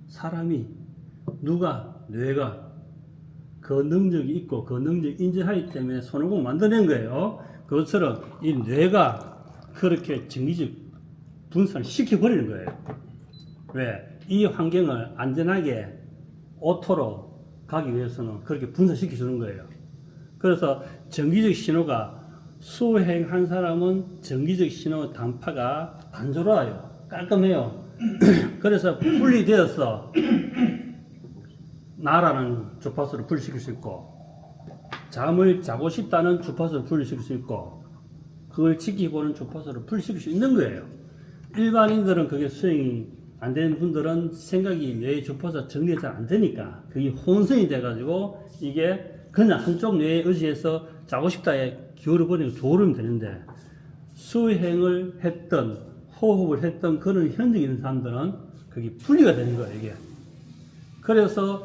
S2: 사람이, 누가, 뇌가 그 능력이 있고 그 능력이 인정하기 때문에 손오공을 만들어낸 거예요. 그것처럼 이 뇌가 그렇게 정기적 분산을 시켜버리는 거예요. 왜? 이 환경을 안전하게 오토로 가기 위해서는 그렇게 분산시켜주는 거예요. 그래서 정기적 신호가 수행한 사람은 정기적 신호 단파가 단조로워요. 깔끔해요. 그래서 분리되어서 나라는 주파수를 분리시킬 수 있고 잠을 자고 싶다는 주파수를 분리시킬 수 있고 그걸 지키고는 주파수를 분리시킬 수 있는 거예요. 일반인들은 그게 수행이 안 되는 분들은 생각이 뇌의 주파수가 정리가 잘 안 되니까 그게 혼선이 돼가지고 이게 그냥 한쪽 뇌에 의지해서 자고 싶다에 기울어버리면 조르면 되는데 수행을 했던 호흡을 했던 그런 현직에 있는 사람들은 그게 분리가 되는 거예요. 이게 그래서